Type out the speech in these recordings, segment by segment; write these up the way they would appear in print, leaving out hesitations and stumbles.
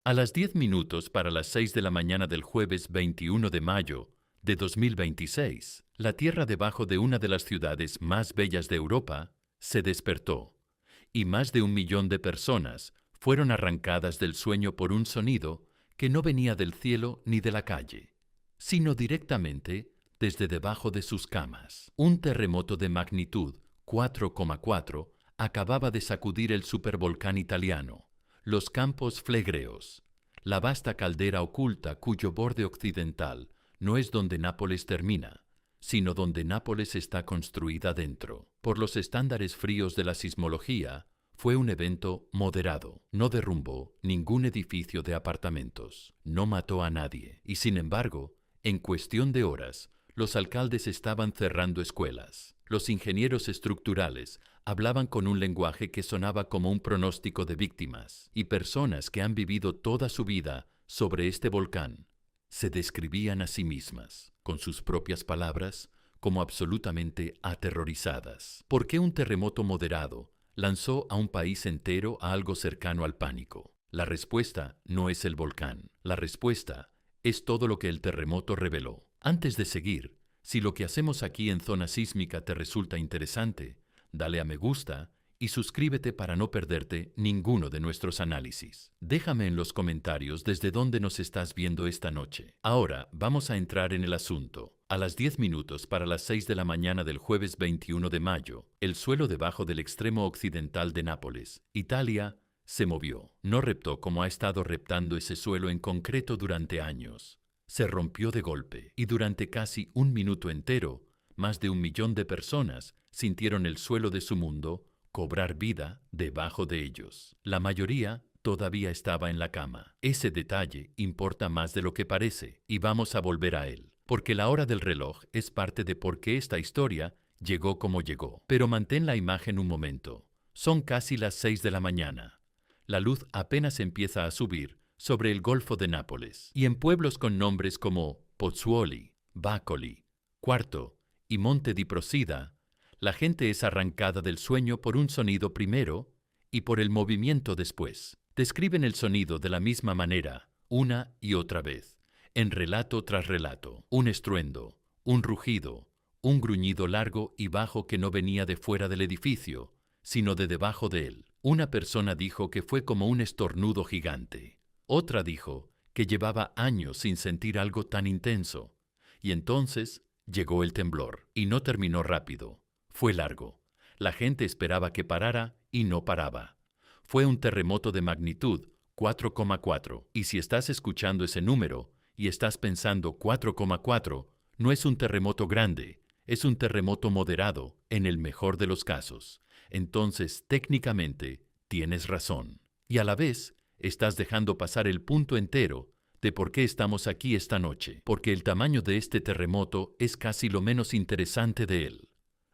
A las 10 minutos para las 6 de la mañana del jueves 21 de mayo de 2026, la tierra debajo de una de las ciudades más bellas de Europa se despertó, y más de 1 millón de personas fueron arrancadas del sueño por un sonido que no venía del cielo ni de la calle, sino directamente desde debajo de sus camas. Un terremoto de magnitud 4,4 acababa de sacudir el supervolcán italiano, los Campos Flegreos, la vasta caldera oculta cuyo borde occidental no es donde Nápoles termina, sino donde Nápoles está construida dentro. Por los estándares fríos de la sismología, fue un evento moderado. No derrumbó ningún edificio de apartamentos, no mató a nadie, y sin embargo, en cuestión de horas, los alcaldes estaban cerrando escuelas. Los ingenieros estructurales hablaban con un lenguaje que sonaba como un pronóstico de víctimas, y personas que han vivido toda su vida sobre este volcán se describían a sí mismas, con sus propias palabras, como absolutamente aterrorizadas. ¿Por qué un terremoto moderado lanzó a un país entero a algo cercano al pánico? La respuesta no es el volcán. La respuesta es todo lo que el terremoto reveló. Antes de seguir, si lo que hacemos aquí en Zona Sísmica te resulta interesante, dale a me gusta y suscríbete para no perderte ninguno de nuestros análisis. Déjame en los comentarios desde dónde nos estás viendo esta noche. Ahora vamos a entrar en el asunto. A las 10 minutos para las 6 de la mañana del jueves 21 de mayo, el suelo debajo del extremo occidental de Nápoles, Italia, se movió. No reptó como ha estado reptando ese suelo en concreto durante años. Se rompió de golpe y durante casi un minuto entero, más de 1 millón de personas sintieron el suelo de su mundo cobrar vida debajo de ellos. La mayoría todavía estaba en la cama. Ese detalle importa más de lo que parece, y vamos a volver a él, porque la hora del reloj es parte de por qué esta historia llegó como llegó. Pero mantén la imagen un momento. Son casi las 6 de la mañana. La luz apenas empieza a subir sobre el Golfo de Nápoles, y en pueblos con nombres como Pozzuoli, Bacoli, Quarto y Monte di Procida, la gente es arrancada del sueño por un sonido primero y por el movimiento después. Describen el sonido de la misma manera, una y otra vez, en relato tras relato. Un estruendo, un rugido, un gruñido largo y bajo que no venía de fuera del edificio, sino de debajo de él. Una persona dijo que fue como un estornudo gigante. Otra dijo que llevaba años sin sentir algo tan intenso. Y entonces llegó el temblor, y no terminó rápido. Fue largo. La gente esperaba que parara y no paraba. Fue un terremoto de magnitud 4,4. Y si estás escuchando ese número y estás pensando 4,4, no es un terremoto grande, es un terremoto moderado, en el mejor de los casos. Entonces, técnicamente, tienes razón. Y a la vez, estás dejando pasar el punto entero de por qué estamos aquí esta noche. Porque el tamaño de este terremoto es casi lo menos interesante de él.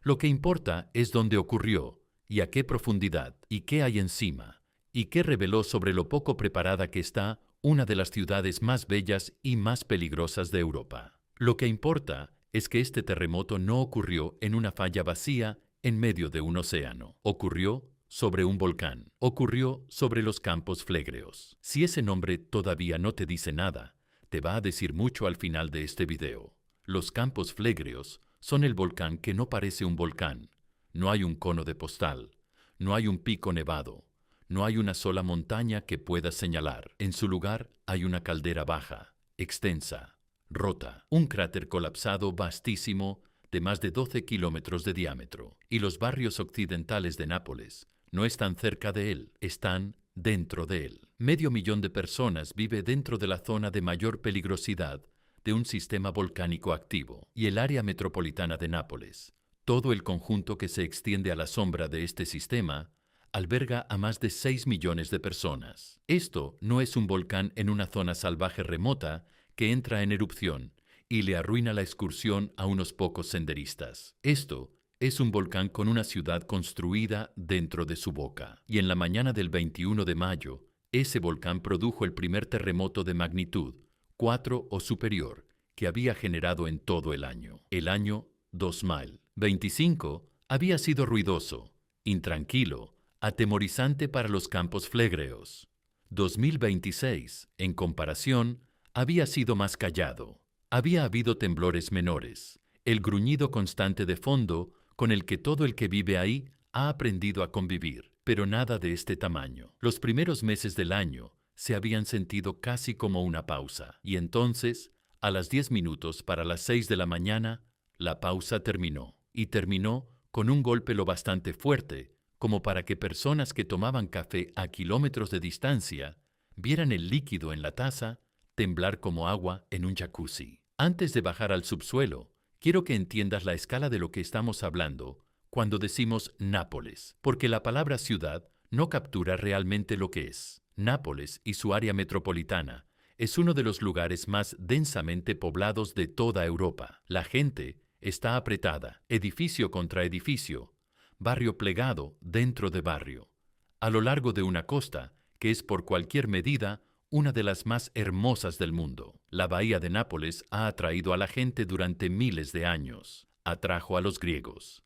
Lo que importa es dónde ocurrió, y a qué profundidad, y qué hay encima, y qué reveló sobre lo poco preparada que está una de las ciudades más bellas y más peligrosas de Europa. Lo que importa es que este terremoto no ocurrió en una falla vacía en medio de un océano. Ocurrió sobre un volcán. Ocurrió sobre los Campos Flegreos. Si ese nombre todavía no te dice nada, te va a decir mucho al final de este video. Los Campos Flegreos son el volcán que no parece un volcán. No hay un cono de postal, no hay un pico nevado, no hay una sola montaña que puedas señalar. En su lugar hay una caldera baja, extensa, rota, un cráter colapsado vastísimo de más de 12 kilómetros de diámetro. Y los barrios occidentales de Nápoles no están cerca de él, están dentro de él. 500,000 de personas vive dentro de la zona de mayor peligrosidad de un sistema volcánico activo, y el área metropolitana de Nápoles, todo el conjunto que se extiende a la sombra de este sistema, alberga a más de 6 millones de personas. Esto no es un volcán en una zona salvaje remota que entra en erupción y le arruina la excursión a unos pocos senderistas. Esto es un volcán con una ciudad construida dentro de su boca. Y en la mañana del 21 de mayo, ese volcán produjo el primer terremoto de magnitud 4 o superior que había generado en todo el año. El año 2025 había sido ruidoso, intranquilo, atemorizante para los Campos Flegreos. 2026, en comparación, había sido más callado. Había habido temblores menores, el gruñido constante de fondo con el que todo el que vive ahí ha aprendido a convivir, pero nada de este tamaño. Los primeros meses del año se habían sentido casi como una pausa, y entonces, a las 10 minutos para las 6 de la mañana, la pausa terminó, y terminó con un golpe lo bastante fuerte como para que personas que tomaban café a kilómetros de distancia vieran el líquido en la taza temblar como agua en un jacuzzi. Antes de bajar al subsuelo, quiero que entiendas la escala de lo que estamos hablando cuando decimos Nápoles, porque la palabra ciudad no captura realmente lo que es. Nápoles y su área metropolitana es uno de los lugares más densamente poblados de toda Europa. La gente está apretada, edificio contra edificio, barrio plegado dentro de barrio, a lo largo de una costa que es por cualquier medida una de las más hermosas del mundo. La bahía de Nápoles ha atraído a la gente durante miles de años. Atrajo a los griegos,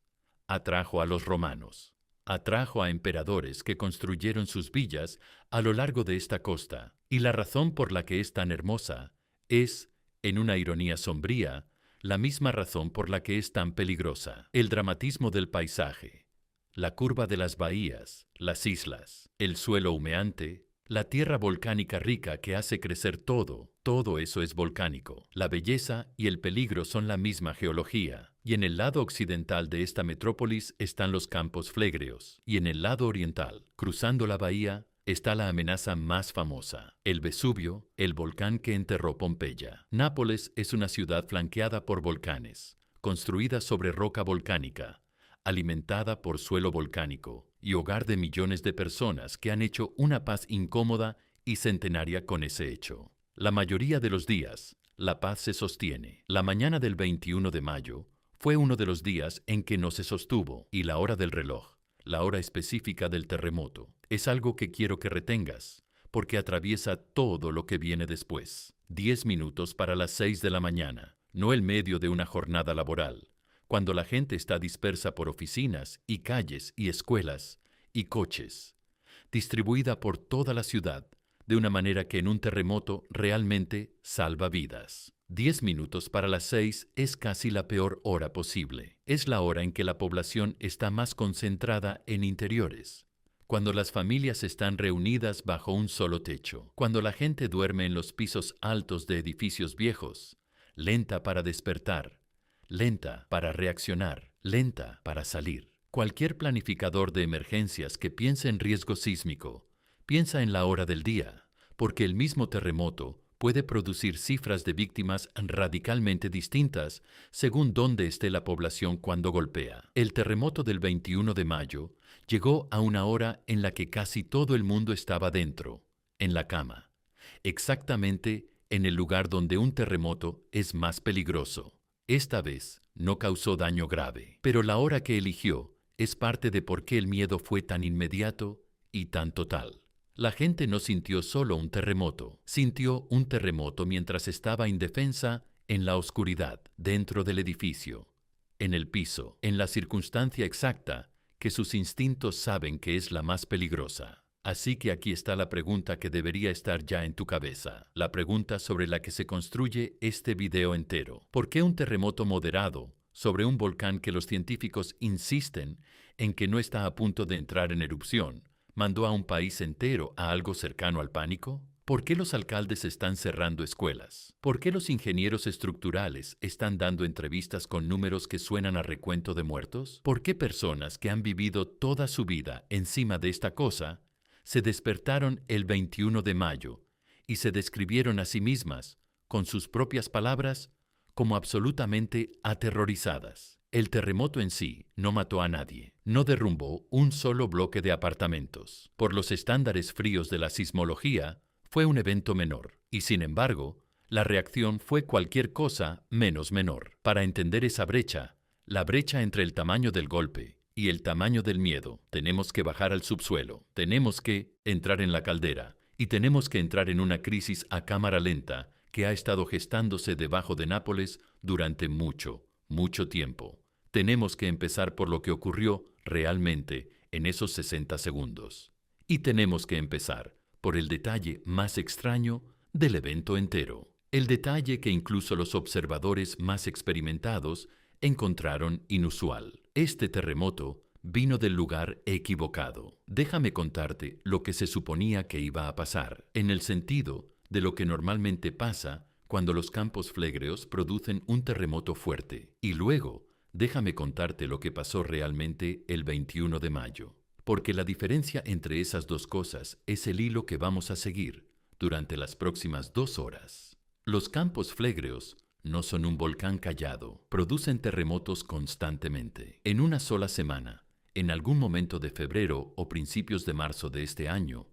atrajo a los romanos, atrajo a emperadores que construyeron sus villas a lo largo de esta costa. Y la razón por la que es tan hermosa es, en una ironía sombría, la misma razón por la que es tan peligrosa. El dramatismo del paisaje, la curva de las bahías, las islas, el suelo humeante, la tierra volcánica rica que hace crecer todo eso es volcánico. La belleza y el peligro son la misma geología. Y en el lado occidental de esta metrópolis están los campos flegreos. Y en el lado oriental, cruzando la bahía, está la amenaza más famosa, el Vesubio, el volcán que enterró Pompeya. Nápoles es una ciudad flanqueada por volcanes, construida sobre roca volcánica, alimentada por suelo volcánico y hogar de millones de personas que han hecho una paz incómoda y centenaria con ese hecho. La mayoría de los días, la paz se sostiene. La mañana del 21 de mayo fue uno de los días en que no se sostuvo, y la hora del reloj, la hora específica del terremoto, es algo que quiero que retengas, porque atraviesa todo lo que viene después. 10 minutos para las 6 de la mañana, no el medio de una jornada laboral, cuando la gente está dispersa por oficinas y calles y escuelas y coches, distribuida por toda la ciudad, de una manera que en un terremoto realmente salva vidas. 10 minutos para las 6 es casi la peor hora posible. Es la hora en que la población está más concentrada en interiores, cuando las familias están reunidas bajo un solo techo, cuando la gente duerme en los pisos altos de edificios viejos, lenta para despertar, lenta para reaccionar, lenta para salir. Cualquier planificador de emergencias que piense en riesgo sísmico, piensa en la hora del día, porque el mismo terremoto puede producir cifras de víctimas radicalmente distintas según dónde esté la población cuando golpea. El terremoto del 21 de mayo llegó a una hora en la que casi todo el mundo estaba dentro, en la cama, exactamente en el lugar donde un terremoto es más peligroso. Esta vez no causó daño grave, pero la hora que eligió es parte de por qué el miedo fue tan inmediato y tan total. La gente no sintió solo un terremoto, sintió un terremoto mientras estaba indefensa en la oscuridad, dentro del edificio, en el piso, en la circunstancia exacta que sus instintos saben que es la más peligrosa. Así que aquí está la pregunta que debería estar ya en tu cabeza, la pregunta sobre la que se construye este video entero. ¿Por qué un terremoto moderado sobre un volcán que los científicos insisten en que no está a punto de entrar en erupción mandó a un país entero a algo cercano al pánico? ¿Por qué los alcaldes están cerrando escuelas? ¿Por qué los ingenieros estructurales están dando entrevistas con números que suenan a recuento de muertos? ¿Por qué personas que han vivido toda su vida encima de esta cosa se despertaron el 21 de mayo y se describieron a sí mismas, con sus propias palabras, como absolutamente aterrorizadas? El terremoto en sí no mató a nadie, no derrumbó un solo bloque de apartamentos. Por los estándares fríos de la sismología, fue un evento menor, y sin embargo, la reacción fue cualquier cosa menos menor. Para entender esa brecha, la brecha entre el tamaño del golpe y el tamaño del miedo, tenemos que bajar al subsuelo, tenemos que entrar en la caldera, y tenemos que entrar en una crisis a cámara lenta que ha estado gestándose debajo de Nápoles durante mucho tiempo. Tenemos que empezar por lo que ocurrió realmente en esos 60 segundos. Y tenemos que empezar por el detalle más extraño del evento entero. El detalle que incluso los observadores más experimentados encontraron inusual. Este terremoto vino del lugar equivocado. Déjame contarte lo que se suponía que iba a pasar, en el sentido de lo que normalmente pasa cuando los campos flegreos producen un terremoto fuerte. Y luego, déjame contarte lo que pasó realmente el 21 de mayo. Porque la diferencia entre esas dos cosas es el hilo que vamos a seguir durante las próximas 2 horas. Los campos flegreos no son un volcán callado, producen terremotos constantemente. En una sola semana, en algún momento de febrero o principios de marzo de este año,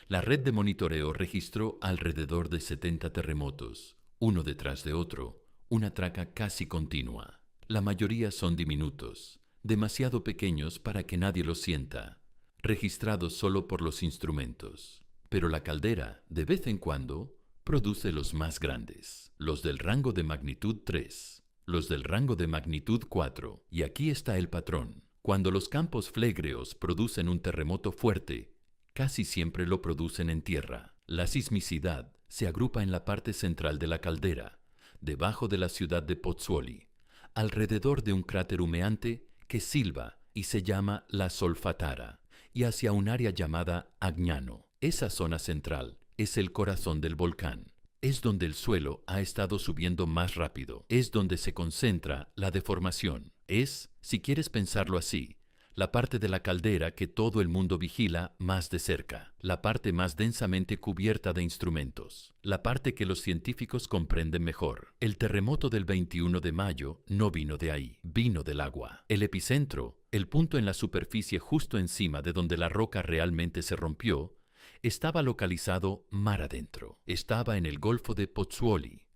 la red de monitoreo registró alrededor de 70 terremotos, uno detrás de otro, una traca casi continua. La mayoría son diminutos, demasiado pequeños para que nadie los sienta, registrados solo por los instrumentos. Pero la caldera, de vez en cuando, produce los más grandes, los del rango de magnitud 3, los del rango de magnitud 4, y aquí está el patrón. Cuando los campos flegreos producen un terremoto fuerte, casi siempre lo producen en tierra. La sismicidad se agrupa en la parte central de la caldera, debajo de la ciudad de Pozzuoli, alrededor de un cráter humeante que silba y se llama la Solfatara, y hacia un área llamada Agnano. Esa zona central es el corazón del volcán. Es donde el suelo ha estado subiendo más rápido. Es donde se concentra la deformación. Es, si quieres pensarlo así, la parte de la caldera que todo el mundo vigila más de cerca, la parte más densamente cubierta de instrumentos, la parte que los científicos comprenden mejor. El terremoto del 21 de mayo no vino de ahí, vino del agua. El epicentro, el punto en la superficie justo encima de donde la roca realmente se rompió, estaba localizado mar adentro. Estaba en el Golfo de Pozzuoli,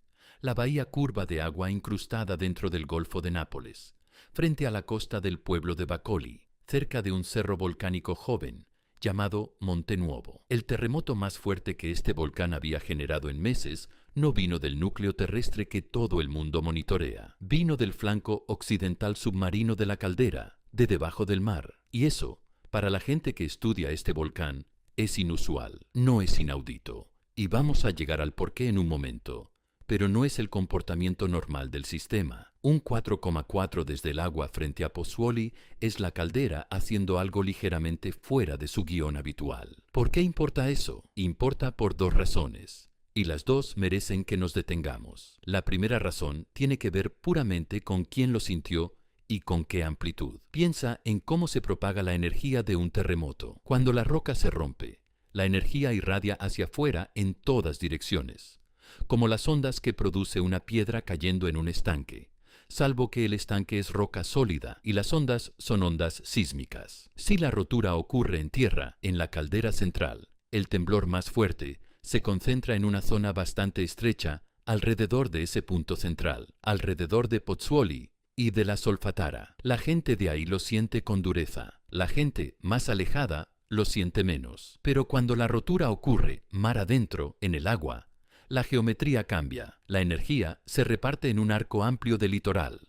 la bahía curva de agua incrustada dentro del Golfo de Nápoles, frente a la costa del pueblo de Bacoli, cerca de un cerro volcánico joven llamado Monte Nuovo. El terremoto más fuerte que este volcán había generado en meses no vino del núcleo terrestre que todo el mundo monitorea. Vino del flanco occidental submarino de la caldera, de debajo del mar. Y eso, para la gente que estudia este volcán, es inusual, no es inaudito. Y vamos a llegar al porqué en un momento. Pero no es el comportamiento normal del sistema. Un 4,4 desde el agua frente a Pozzuoli es la caldera haciendo algo ligeramente fuera de su guión habitual. ¿Por qué importa eso? Importa por 2 razones. Y las 2 merecen que nos detengamos. La primera razón tiene que ver puramente con quién lo sintió y con qué amplitud. Piensa en cómo se propaga la energía de un terremoto. Cuando la roca se rompe, la energía irradia hacia afuera en todas direcciones, como las ondas que produce una piedra cayendo en un estanque, salvo que el estanque es roca sólida y las ondas son ondas sísmicas. Si la rotura ocurre en tierra, en la caldera central, el temblor más fuerte se concentra en una zona bastante estrecha alrededor de ese punto central, alrededor de Pozzuoli y de la Solfatara. La gente de ahí lo siente con dureza. La gente más alejada lo siente menos. Pero cuando la rotura ocurre mar adentro, en el agua, la geometría cambia. La energía se reparte en un arco amplio de litoral,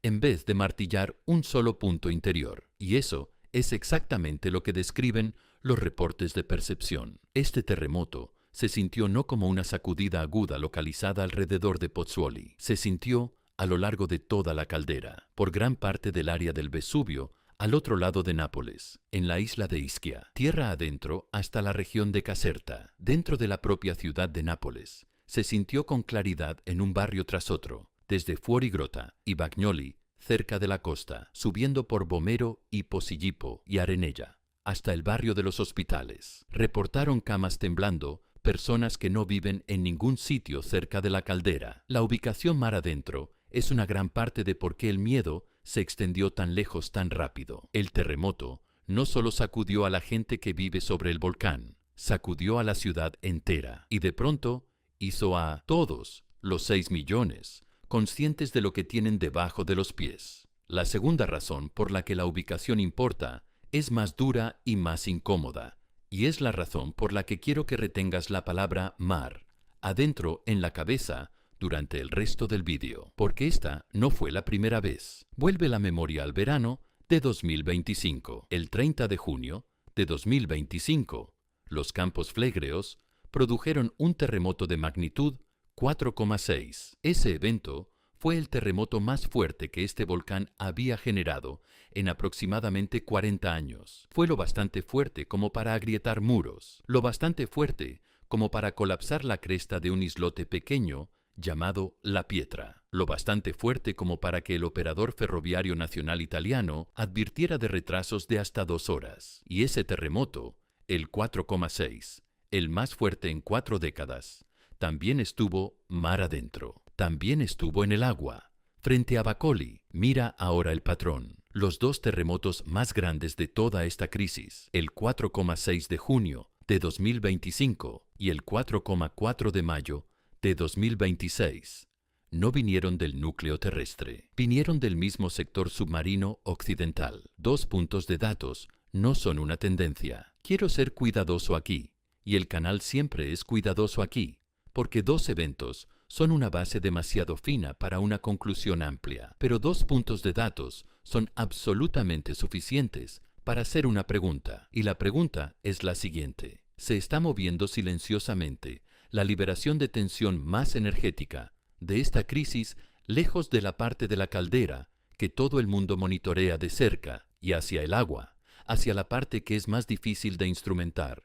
en vez de martillar un solo punto interior. Y eso es exactamente lo que describen los reportes de percepción. Este terremoto se sintió no como una sacudida aguda localizada alrededor de Pozzuoli. Se sintió a lo largo de toda la caldera, por gran parte del área del Vesubio, al otro lado de Nápoles, en la isla de Ischia, tierra adentro hasta la región de Caserta. Dentro de la propia ciudad de Nápoles, se sintió con claridad en un barrio tras otro, desde Fuorigrota y Bagnoli, cerca de la costa, subiendo por Vomero y Posillipo y Arenella, hasta el barrio de los Hospitales. Reportaron camas temblando, personas que no viven en ningún sitio cerca de la caldera. La ubicación mar adentro es una gran parte de por qué el miedo se extendió tan lejos tan rápido. El terremoto no solo sacudió a la gente que vive sobre el volcán, sacudió a la ciudad entera y de pronto hizo a todos los 6 millones conscientes de lo que tienen debajo de los pies. La segunda razón por la que la ubicación importa es más dura y más incómoda, y es la razón por la que quiero que retengas la palabra mar adentro en la cabeza durante el resto del vídeo, porque esta no fue la primera vez. Vuelve la memoria al verano de 2025. El 30 de junio de 2025, Los campos Flegreos produjeron un terremoto de magnitud 4,6. Ese evento fue el terremoto más fuerte que este volcán había generado en aproximadamente 40 años. Fue lo bastante fuerte como para agrietar muros, lo bastante fuerte como para colapsar la cresta de un islote pequeño llamado La Pietra, lo bastante fuerte como para que el operador ferroviario nacional italiano advirtiera de retrasos de hasta 2 horas. Y ese terremoto, el 4,6, el más fuerte en 4 décadas, también estuvo mar adentro. También estuvo en el agua. Frente a Bacoli, mira ahora el patrón. Los dos terremotos más grandes de toda esta crisis, el 4,6 de junio de 2025 y el 4,4 de mayo de 2026, no vinieron del núcleo terrestre, vinieron del mismo sector submarino occidental. 2 puntos de datos no son una tendencia. Quiero ser cuidadoso aquí, y el canal siempre es cuidadoso aquí, porque 2 eventos son una base demasiado fina para una conclusión amplia, pero 2 puntos de datos son absolutamente suficientes para hacer una pregunta, y la pregunta es la siguiente. ¿Se está moviendo silenciosamente la liberación de tensión más energética de esta crisis lejos de la parte de la caldera que todo el mundo monitorea de cerca y hacia el agua, hacia la parte que es más difícil de instrumentar,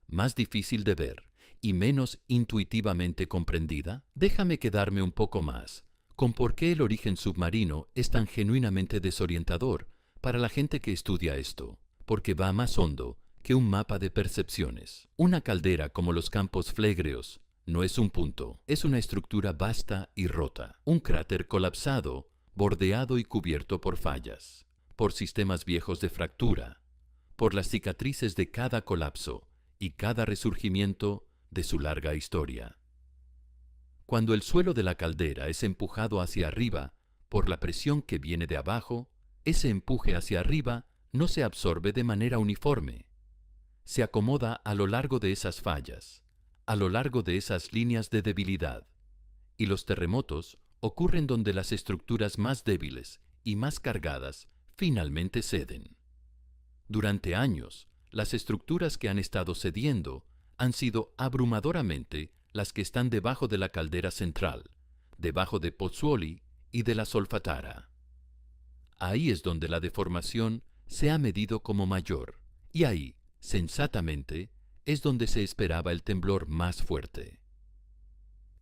más difícil de ver y menos intuitivamente comprendida? Déjame quedarme un poco más con por qué el origen submarino es tan genuinamente desorientador para la gente que estudia esto, porque va más hondo que un mapa de percepciones. Una caldera como los campos Flegreos no es un punto, es una estructura vasta y rota, un cráter colapsado, bordeado y cubierto por fallas, por sistemas viejos de fractura, por las cicatrices de cada colapso y cada resurgimiento de su larga historia. Cuando el suelo de la caldera es empujado hacia arriba por la presión que viene de abajo, ese empuje hacia arriba no se absorbe de manera uniforme. Se acomoda a lo largo de esas fallas, a lo largo de esas líneas de debilidad. Y los terremotos ocurren donde las estructuras más débiles y más cargadas finalmente ceden. Durante años, las estructuras que han estado cediendo han sido abrumadoramente las que están debajo de la caldera central, debajo de Pozzuoli y de la Solfatara. Ahí es donde la deformación se ha medido como mayor, y ahí, sensatamente, es donde se esperaba el temblor más fuerte.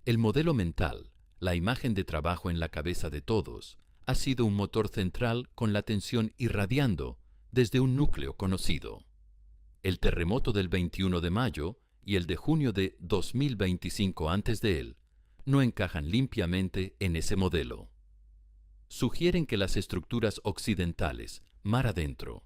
El modelo mental, la imagen de trabajo en la cabeza de todos, ha sido un motor central con la tensión irradiando desde un núcleo conocido. El terremoto del 21 de mayo y el de junio de 2025 antes de él no encajan limpiamente en ese modelo. Sugieren que las estructuras occidentales, mar adentro,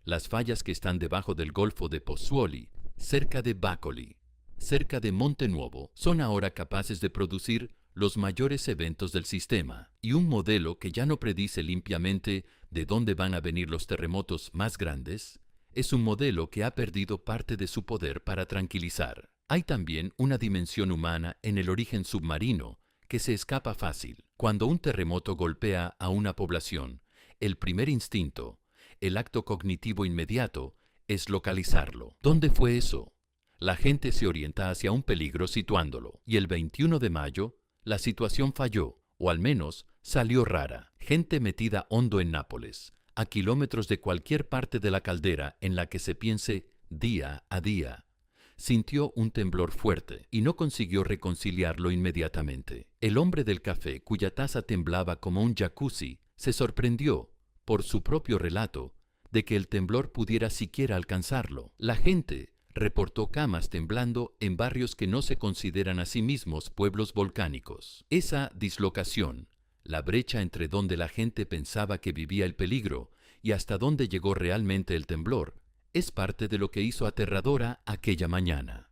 las fallas que están debajo del Golfo de Pozzuoli, cerca de Bacoli, cerca de Monte Nuovo, son ahora capaces de producir los mayores eventos del sistema, y un modelo que ya no predice limpiamente de dónde van a venir los terremotos más grandes, es un modelo que ha perdido parte de su poder para tranquilizar. Hay también una dimensión humana en el origen submarino que se escapa fácil. Cuando un terremoto golpea a una población, el primer instinto, el acto cognitivo inmediato, es localizarlo. ¿Dónde fue eso? La gente se orienta hacia un peligro situándolo. Y el 21 de mayo, la situación falló, o al menos salió rara. Gente metida hondo en Nápoles, a kilómetros de cualquier parte de la caldera en la que se piense día a día, sintió un temblor fuerte y no consiguió reconciliarlo inmediatamente. El hombre del café, cuya taza temblaba como un jacuzzi, se sorprendió, por su propio relato, de que el temblor pudiera siquiera alcanzarlo. La gente reportó camas temblando en barrios que no se consideran a sí mismos pueblos volcánicos. Esa dislocación, la brecha entre donde la gente pensaba que vivía el peligro y hasta donde llegó realmente el temblor, es parte de lo que hizo aterradora aquella mañana.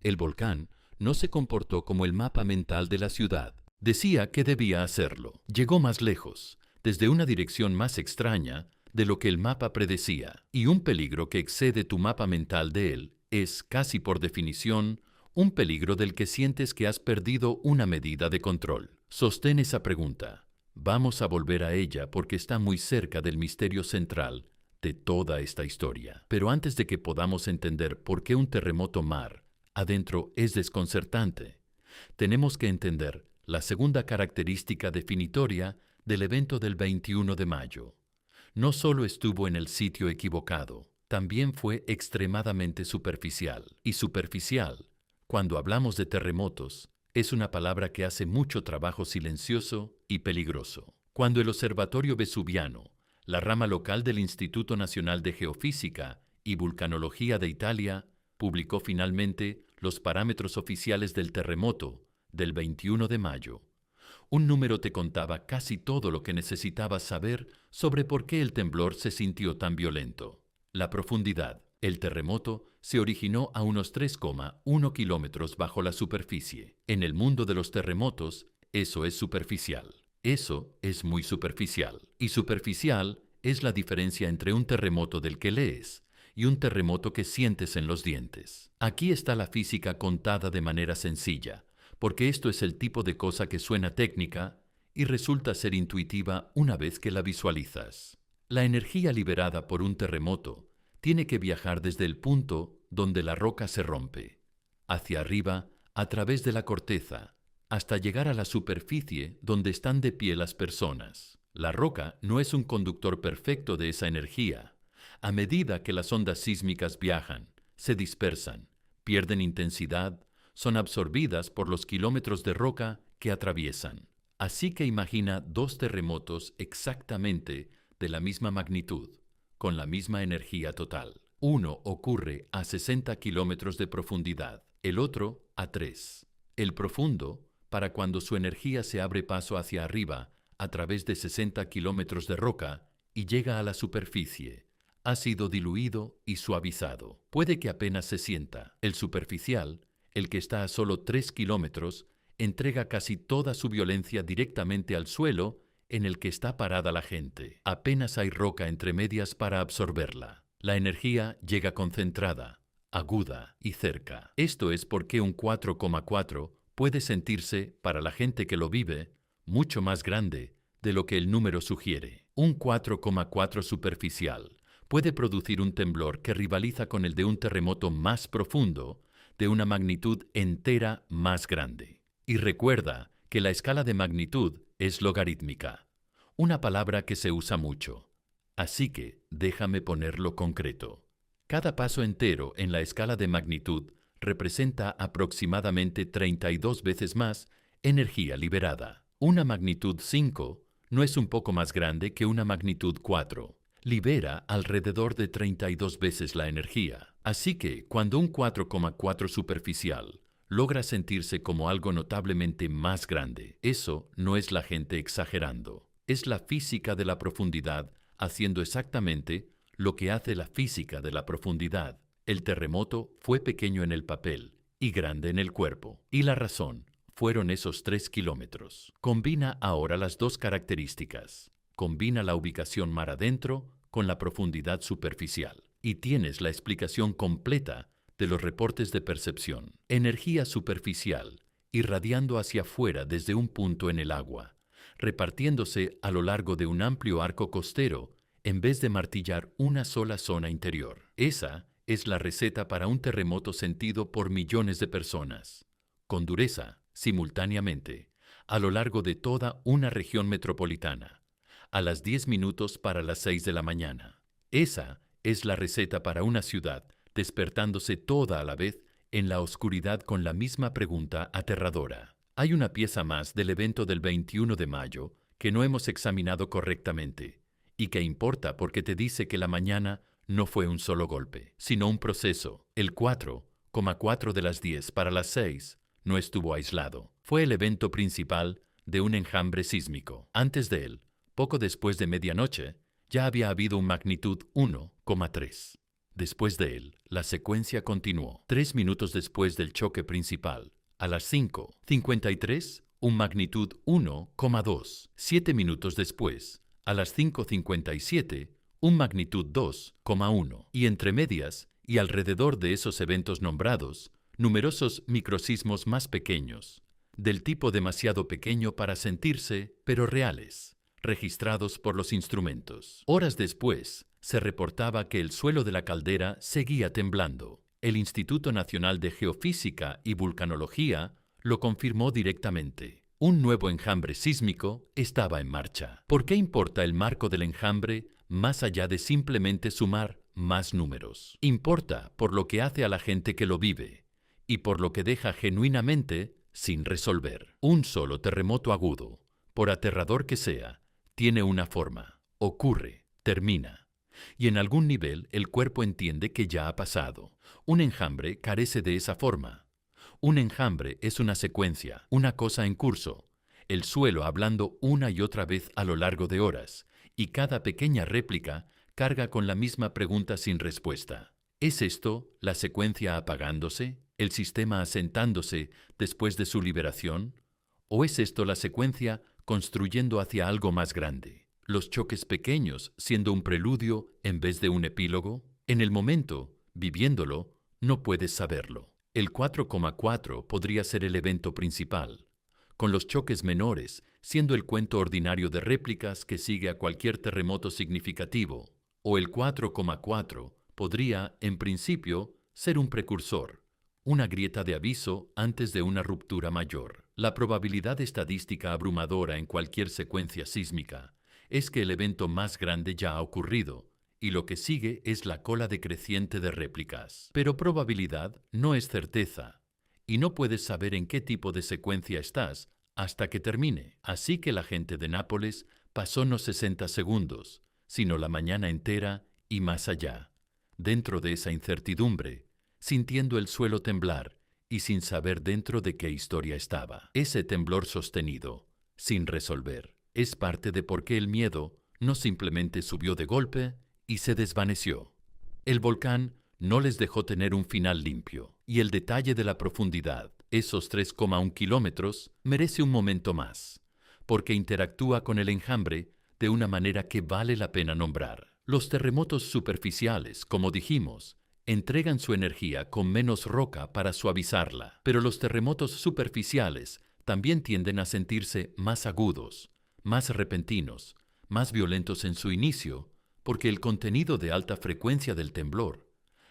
El volcán no se comportó como el mapa mental de la ciudad. Decía que debía hacerlo. Llegó más lejos, desde una dirección más extraña de lo que el mapa predecía. Y un peligro que excede tu mapa mental de él es, casi por definición, un peligro del que sientes que has perdido una medida de control. Sostén esa pregunta. Vamos a volver a ella porque está muy cerca del misterio central de toda esta historia. Pero antes de que podamos entender por qué un terremoto mar adentro es desconcertante, tenemos que entender la segunda característica definitoria del evento del 21 de mayo. No solo estuvo en el sitio equivocado, también fue extremadamente superficial. Y superficial, cuando hablamos de terremotos, es una palabra que hace mucho trabajo silencioso y peligroso. Cuando el Observatorio Vesuviano, la rama local del Instituto Nacional de Geofísica y Vulcanología de Italia, publicó finalmente los parámetros oficiales del terremoto del 21 de mayo, un número te contaba casi todo lo que necesitabas saber sobre por qué el temblor se sintió tan violento. La profundidad. El terremoto se originó a unos 3,1 kilómetros bajo la superficie. En el mundo de los terremotos, eso es superficial. Eso es muy superficial. Y superficial es la diferencia entre un terremoto del que lees y un terremoto que sientes en los dientes. Aquí está la física contada de manera sencilla, porque esto es el tipo de cosa que suena técnica y resulta ser intuitiva una vez que la visualizas. La energía liberada por un terremoto tiene que viajar desde el punto donde la roca se rompe, hacia arriba, a través de la corteza, hasta llegar a la superficie donde están de pie las personas. La roca no es un conductor perfecto de esa energía. A medida que las ondas sísmicas viajan, se dispersan, pierden intensidad, son absorbidas por los kilómetros de roca que atraviesan. Así que imagina dos terremotos exactamente de la misma magnitud, con la misma energía total. Uno ocurre a 60 kilómetros de profundidad, el otro a 3. El profundo, para cuando su energía se abre paso hacia arriba a través de 60 kilómetros de roca y llega a la superficie, ha sido diluido y suavizado. Puede que apenas se sienta. El superficial, el que está a solo 3 kilómetros, entrega casi toda su violencia directamente al suelo en el que está parada la gente. Apenas hay roca entre medias para absorberla. La energía llega concentrada, aguda y cerca. Esto es porque un 4,4 puede sentirse, para la gente que lo vive, mucho más grande de lo que el número sugiere. Un 4,4 superficial puede producir un temblor que rivaliza con el de un terremoto más profundo, de una magnitud entera más grande. Y recuerda que la escala de magnitud es logarítmica, una palabra que se usa mucho. Así que déjame ponerlo concreto. Cada paso entero en la escala de magnitud representa aproximadamente 32 veces más energía liberada. Una magnitud 5 no es un poco más grande que una magnitud 4. Libera alrededor de 32 veces la energía. Así que, cuando un 4,4 superficial logra sentirse como algo notablemente más grande, eso no es la gente exagerando. Es la física de la profundidad haciendo exactamente lo que hace la física de la profundidad. El terremoto fue pequeño en el papel y grande en el cuerpo. Y la razón fueron esos 3 kilómetros. Combina ahora las dos características. Combina la ubicación mar adentro con la profundidad superficial y tienes la explicación completa de los reportes de percepción. Energía superficial irradiando hacia afuera desde un punto en el agua, repartiéndose a lo largo de un amplio arco costero en vez de martillar una sola zona interior. Esa es la receta para un terremoto sentido por millones de personas, con dureza, simultáneamente, a lo largo de toda una región metropolitana, a las 10 minutos para las 6 de la mañana. Esa es la receta para una ciudad despertándose toda a la vez en la oscuridad con la misma pregunta aterradora. Hay una pieza más del evento del 21 de mayo que no hemos examinado correctamente y que importa porque te dice que la mañana no fue un solo golpe, sino un proceso. El 4,4 de las 10 para las 6 no estuvo aislado. Fue el evento principal de un enjambre sísmico. Antes de él, poco después de medianoche, ya había habido un magnitud 1,3. Después de él, la secuencia continuó. 3 minutos después del choque principal, a las 5:53, un magnitud 1,2. 7 minutos después, a las 5:57, un magnitud 2,1. Y entre medias, y alrededor de esos eventos nombrados, numerosos microsismos más pequeños, del tipo demasiado pequeño para sentirse, pero reales, registrados por los instrumentos. Horas después, se reportaba que el suelo de la caldera seguía temblando. El Instituto Nacional de Geofísica y Vulcanología lo confirmó directamente. Un nuevo enjambre sísmico estaba en marcha. ¿Por qué importa el marco del enjambre más allá de simplemente sumar más números? Importa por lo que hace a la gente que lo vive y por lo que deja genuinamente sin resolver. Un solo terremoto agudo, por aterrador que sea, tiene una forma, ocurre, termina. Y en algún nivel el cuerpo entiende que ya ha pasado. Un enjambre carece de esa forma. Un enjambre es una secuencia, una cosa en curso, el suelo hablando una y otra vez a lo largo de horas, y cada pequeña réplica carga con la misma pregunta sin respuesta. ¿Es esto la secuencia apagándose, el sistema asentándose después de su liberación? ¿O es esto la secuencia construyendo hacia algo más grande? ¿Los choques pequeños siendo un preludio en vez de un epílogo? En el momento, viviéndolo, no puedes saberlo. El 4,4 podría ser el evento principal, con los choques menores siendo el cuento ordinario de réplicas que sigue a cualquier terremoto significativo, o el 4,4 podría, en principio, ser un precursor, una grieta de aviso antes de una ruptura mayor. La probabilidad estadística abrumadora en cualquier secuencia sísmica es que el evento más grande ya ha ocurrido, y lo que sigue es la cola decreciente de réplicas. Pero probabilidad no es certeza, y no puedes saber en qué tipo de secuencia estás hasta que termine. Así que la gente de Nápoles pasó no 60 segundos, sino la mañana entera y más allá, dentro de esa incertidumbre, sintiendo el suelo temblar y sin saber dentro de qué historia estaba. Ese temblor sostenido, sin resolver, es parte de por qué el miedo no simplemente subió de golpe y se desvaneció. El volcán no les dejó tener un final limpio, y el detalle de la profundidad, esos 3,1 kilómetros, merece un momento más, porque interactúa con el enjambre de una manera que vale la pena nombrar. Los terremotos superficiales, como dijimos, entregan su energía con menos roca para suavizarla, pero los terremotos superficiales también tienden a sentirse más agudos, más repentinos, más violentos en su inicio, porque el contenido de alta frecuencia del temblor,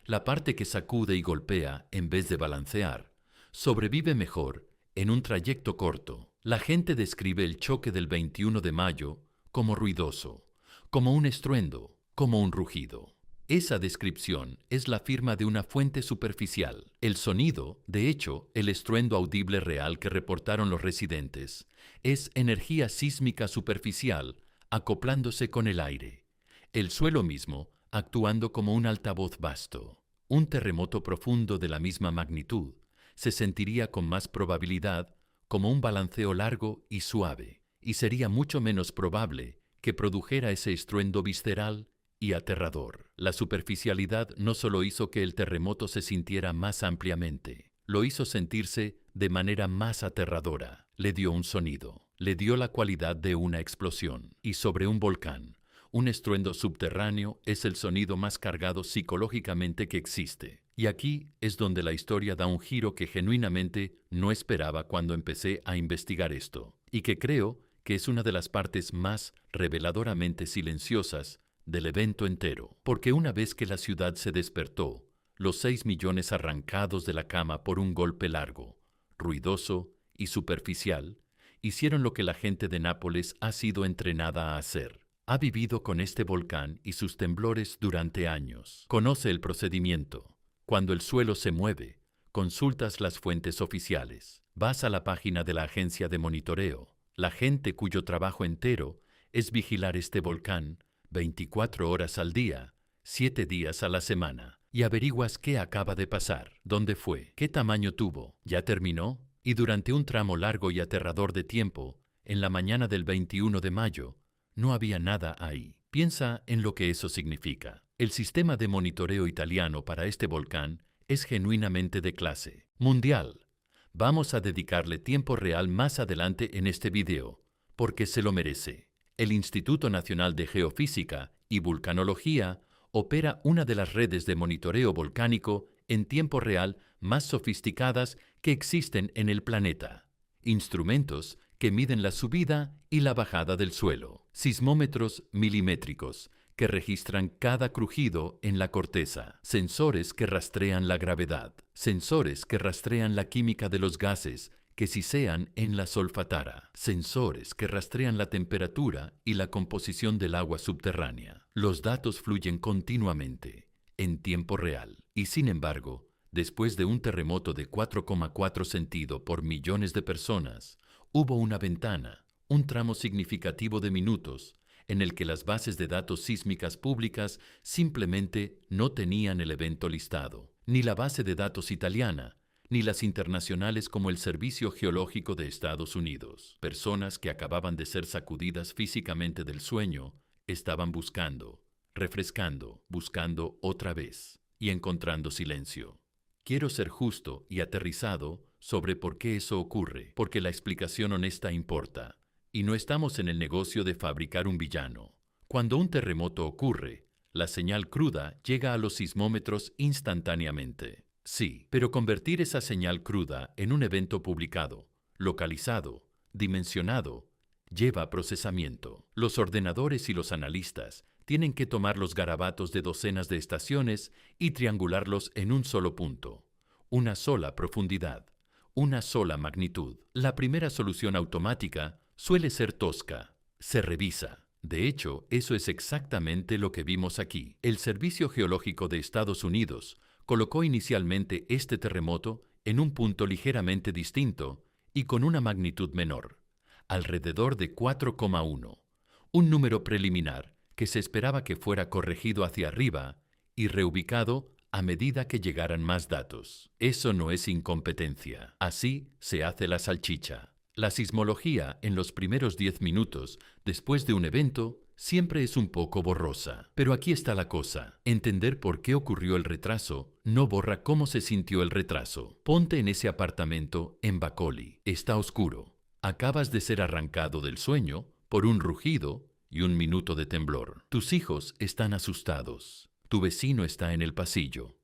la parte que sacude y golpea en vez de balancear, sobrevive mejor en un trayecto corto. La gente describe el choque del 21 de mayo como ruidoso, como un estruendo, como un rugido. Esa descripción es la firma de una fuente superficial. El sonido, de hecho, el estruendo audible real que reportaron los residentes, es energía sísmica superficial acoplándose con el aire. El suelo mismo actuando como un altavoz vasto. Un terremoto profundo de la misma magnitud se sentiría con más probabilidad como un balanceo largo y suave, y sería mucho menos probable que produjera ese estruendo visceral y aterrador. La superficialidad no solo hizo que el terremoto se sintiera más ampliamente, lo hizo sentirse de manera más aterradora. Le dio un sonido, le dio la cualidad de una explosión. Y sobre un volcán, un estruendo subterráneo es el sonido más cargado psicológicamente que existe. Y aquí es donde la historia da un giro que genuinamente no esperaba cuando empecé a investigar esto, y que creo que es una de las partes más reveladoramente silenciosas del evento entero. Porque una vez que la ciudad se despertó, los 6 millones arrancados de la cama por un golpe largo, ruidoso y superficial, hicieron lo que la gente de Nápoles ha sido entrenada a hacer. Ha vivido con este volcán y sus temblores durante años. Conoce el procedimiento. Cuando el suelo se mueve, consultas las fuentes oficiales. Vas a la página de la agencia de monitoreo, la gente cuyo trabajo entero es vigilar este volcán 24 horas al día, 7 días a la semana, y averiguas qué acaba de pasar, dónde fue, qué tamaño tuvo, ya terminó, y durante un tramo largo y aterrador de tiempo, en la mañana del 21 de mayo, no había nada ahí. Piensa en lo que eso significa. El sistema de monitoreo italiano para este volcán es genuinamente de clase mundial. Vamos a dedicarle tiempo real más adelante en este video, porque se lo merece. El Instituto Nacional de Geofísica y Vulcanología opera una de las redes de monitoreo volcánico en tiempo real más sofisticadas que existen en el planeta. Instrumentos que miden la subida y la bajada del suelo. Sismómetros milimétricos que registran cada crujido en la corteza, sensores que rastrean la gravedad, sensores que rastrean la química de los gases que sisean en la solfatara, sensores que rastrean la temperatura y la composición del agua subterránea. Los datos fluyen continuamente, en tiempo real, y sin embargo, después de un terremoto de 4,4 sentido por millones de personas, hubo una ventana, un tramo significativo de minutos, en el que las bases de datos sísmicas públicas simplemente no tenían el evento listado, ni la base de datos italiana, ni las internacionales como el Servicio Geológico de Estados Unidos. Personas que acababan de ser sacudidas físicamente del sueño estaban buscando, refrescando, buscando otra vez y encontrando silencio. Quiero ser justo y aterrizado sobre por qué eso ocurre, porque la explicación honesta importa. Y no estamos en el negocio de fabricar un villano. Cuando un terremoto ocurre, la señal cruda llega a los sismómetros instantáneamente. Sí, pero convertir esa señal cruda en un evento publicado, localizado, dimensionado, lleva procesamiento. Los ordenadores y los analistas tienen que tomar los garabatos de docenas de estaciones y triangularlos en un solo punto, una sola profundidad, una sola magnitud. La primera solución automática suele ser tosca, se revisa. De hecho, eso es exactamente lo que vimos aquí. El Servicio Geológico de Estados Unidos colocó inicialmente este terremoto en un punto ligeramente distinto y con una magnitud menor, alrededor de 4,1, un número preliminar que se esperaba que fuera corregido hacia arriba y reubicado a medida que llegaran más datos. Eso no es incompetencia. Así se hace la salchicha. La sismología en los primeros 10 minutos después de un evento siempre es un poco borrosa. Pero aquí está la cosa. Entender por qué ocurrió el retraso no borra cómo se sintió el retraso. Ponte en ese apartamento en Bacoli. Está oscuro. Acabas de ser arrancado del sueño por un rugido y un minuto de temblor. Tus hijos están asustados. Tu vecino está en el pasillo.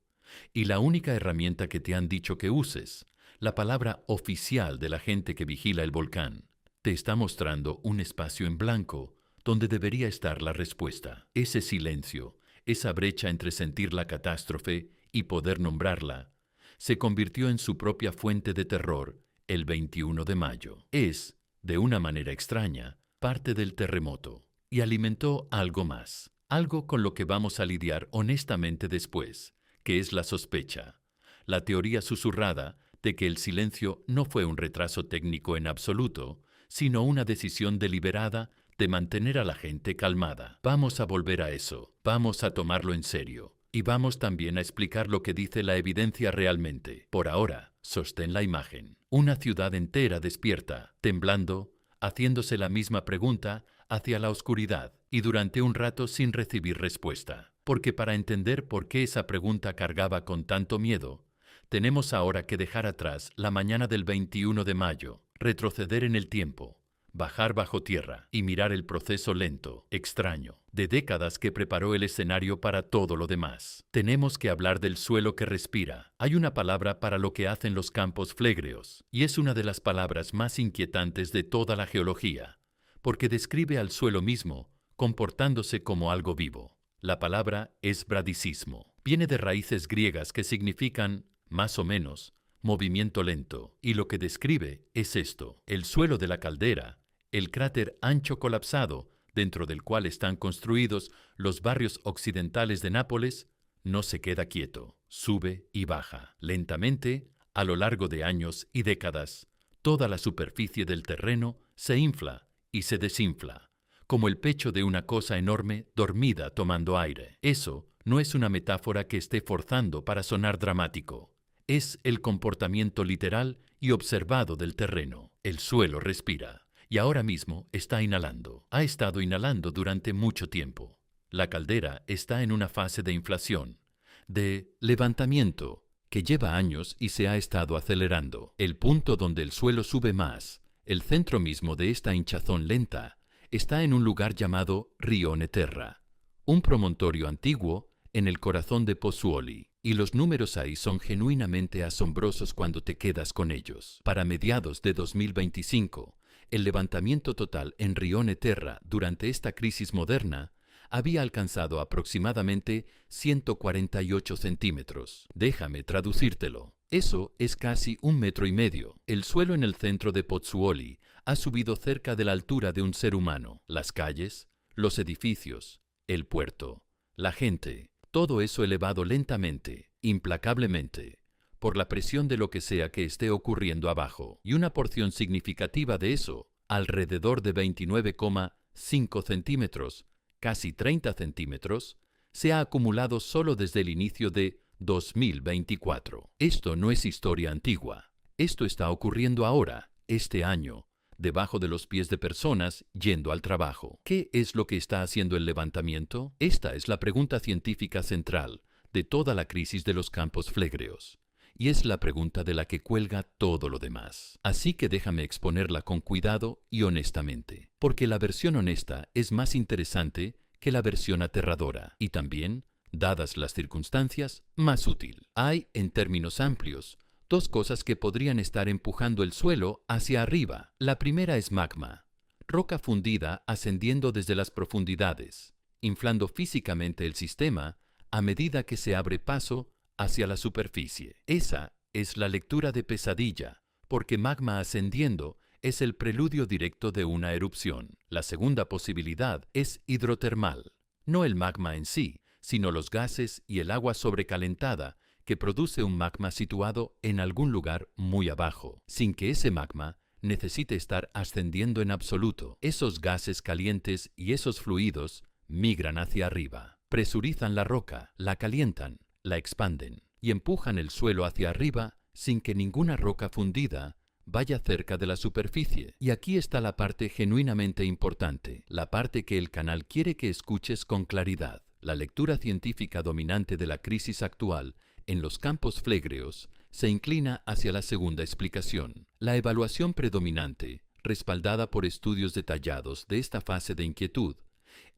Y la única herramienta que te han dicho que uses, la palabra oficial de la gente que vigila el volcán, te está mostrando un espacio en blanco donde debería estar la respuesta. Ese silencio, esa brecha entre sentir la catástrofe y poder nombrarla, se convirtió en su propia fuente de terror el 21 de mayo. Es, de una manera extraña, parte del terremoto y alimentó algo más, algo con lo que vamos a lidiar honestamente después, que es la sospecha, la teoría susurrada de que el silencio no fue un retraso técnico en absoluto, sino una decisión deliberada de mantener a la gente calmada. Vamos a volver a eso, vamos a tomarlo en serio, y vamos también a explicar lo que dice la evidencia realmente. Por ahora, sostén la imagen. Una ciudad entera despierta, temblando, haciéndose la misma pregunta hacia la oscuridad, y durante un rato sin recibir respuesta. Porque para entender por qué esa pregunta cargaba con tanto miedo, tenemos ahora que dejar atrás la mañana del 21 de mayo, retroceder en el tiempo, bajar bajo tierra y mirar el proceso lento, extraño, de décadas que preparó el escenario para todo lo demás. Tenemos que hablar del suelo que respira. Hay una palabra para lo que hacen los campos flegreos, y es una de las palabras más inquietantes de toda la geología, porque describe al suelo mismo comportándose como algo vivo. La palabra es bradicismo. Viene de raíces griegas que significan, más o menos, movimiento lento, y lo que describe es esto: el suelo de la caldera, el cráter ancho colapsado dentro del cual están construidos los barrios occidentales de Nápoles, no se queda quieto, sube y baja. Lentamente, a lo largo de años y décadas, toda la superficie del terreno se infla y se desinfla, como el pecho de una cosa enorme dormida tomando aire. Eso no es una metáfora que esté forzando para sonar dramático. Es el comportamiento literal y observado del terreno. El suelo respira, y ahora mismo está inhalando. Ha estado inhalando durante mucho tiempo. La caldera está en una fase de inflación, de levantamiento, que lleva años y se ha estado acelerando. El punto donde el suelo sube más, el centro mismo de esta hinchazón lenta, está en un lugar llamado Rione Terra, un promontorio antiguo en el corazón de Pozzuoli, y los números ahí son genuinamente asombrosos cuando te quedas con ellos. Para mediados de 2025, el levantamiento total en Rione Terra durante esta crisis moderna había alcanzado aproximadamente 148 centímetros. Déjame traducírtelo. Eso es casi 1,5 metros. El suelo en el centro de Pozzuoli ha subido cerca de la altura de un ser humano. Las calles, los edificios, el puerto, la gente, todo eso elevado lentamente, implacablemente, por la presión de lo que sea que esté ocurriendo abajo. Y una porción significativa de eso, alrededor de 29,5 centímetros, casi 30 centímetros, se ha acumulado solo desde el inicio de 2024. Esto no es historia antigua. Esto está ocurriendo ahora, este año, debajo de los pies de personas yendo al trabajo. ¿Qué es lo que está haciendo el levantamiento? Esta es la pregunta científica central de toda la crisis de los campos flegreos. Y es la pregunta de la que cuelga todo lo demás. Así que déjame exponerla con cuidado y honestamente, porque la versión honesta es más interesante que la versión aterradora, y también, dadas las circunstancias, más útil. Hay, en términos amplios, dos cosas que podrían estar empujando el suelo hacia arriba. La primera es magma, roca fundida ascendiendo desde las profundidades, inflando físicamente el sistema a medida que se abre paso hacia la superficie. Esa es la lectura de pesadilla, porque magma ascendiendo es el preludio directo de una erupción. La segunda posibilidad es hidrotermal, no el magma en sí, sino los gases y el agua sobrecalentada que produce un magma situado en algún lugar muy abajo, sin que ese magma necesite estar ascendiendo en absoluto. Esos gases calientes y esos fluidos migran hacia arriba, presurizan la roca, la calientan, la expanden y empujan el suelo hacia arriba sin que ninguna roca fundida vaya cerca de la superficie. Y aquí está la parte genuinamente importante, la parte que el canal quiere que escuches con claridad. La lectura científica dominante de la crisis actual en los campos flegreos se inclina hacia la segunda explicación. La evaluación predominante, respaldada por estudios detallados de esta fase de inquietud,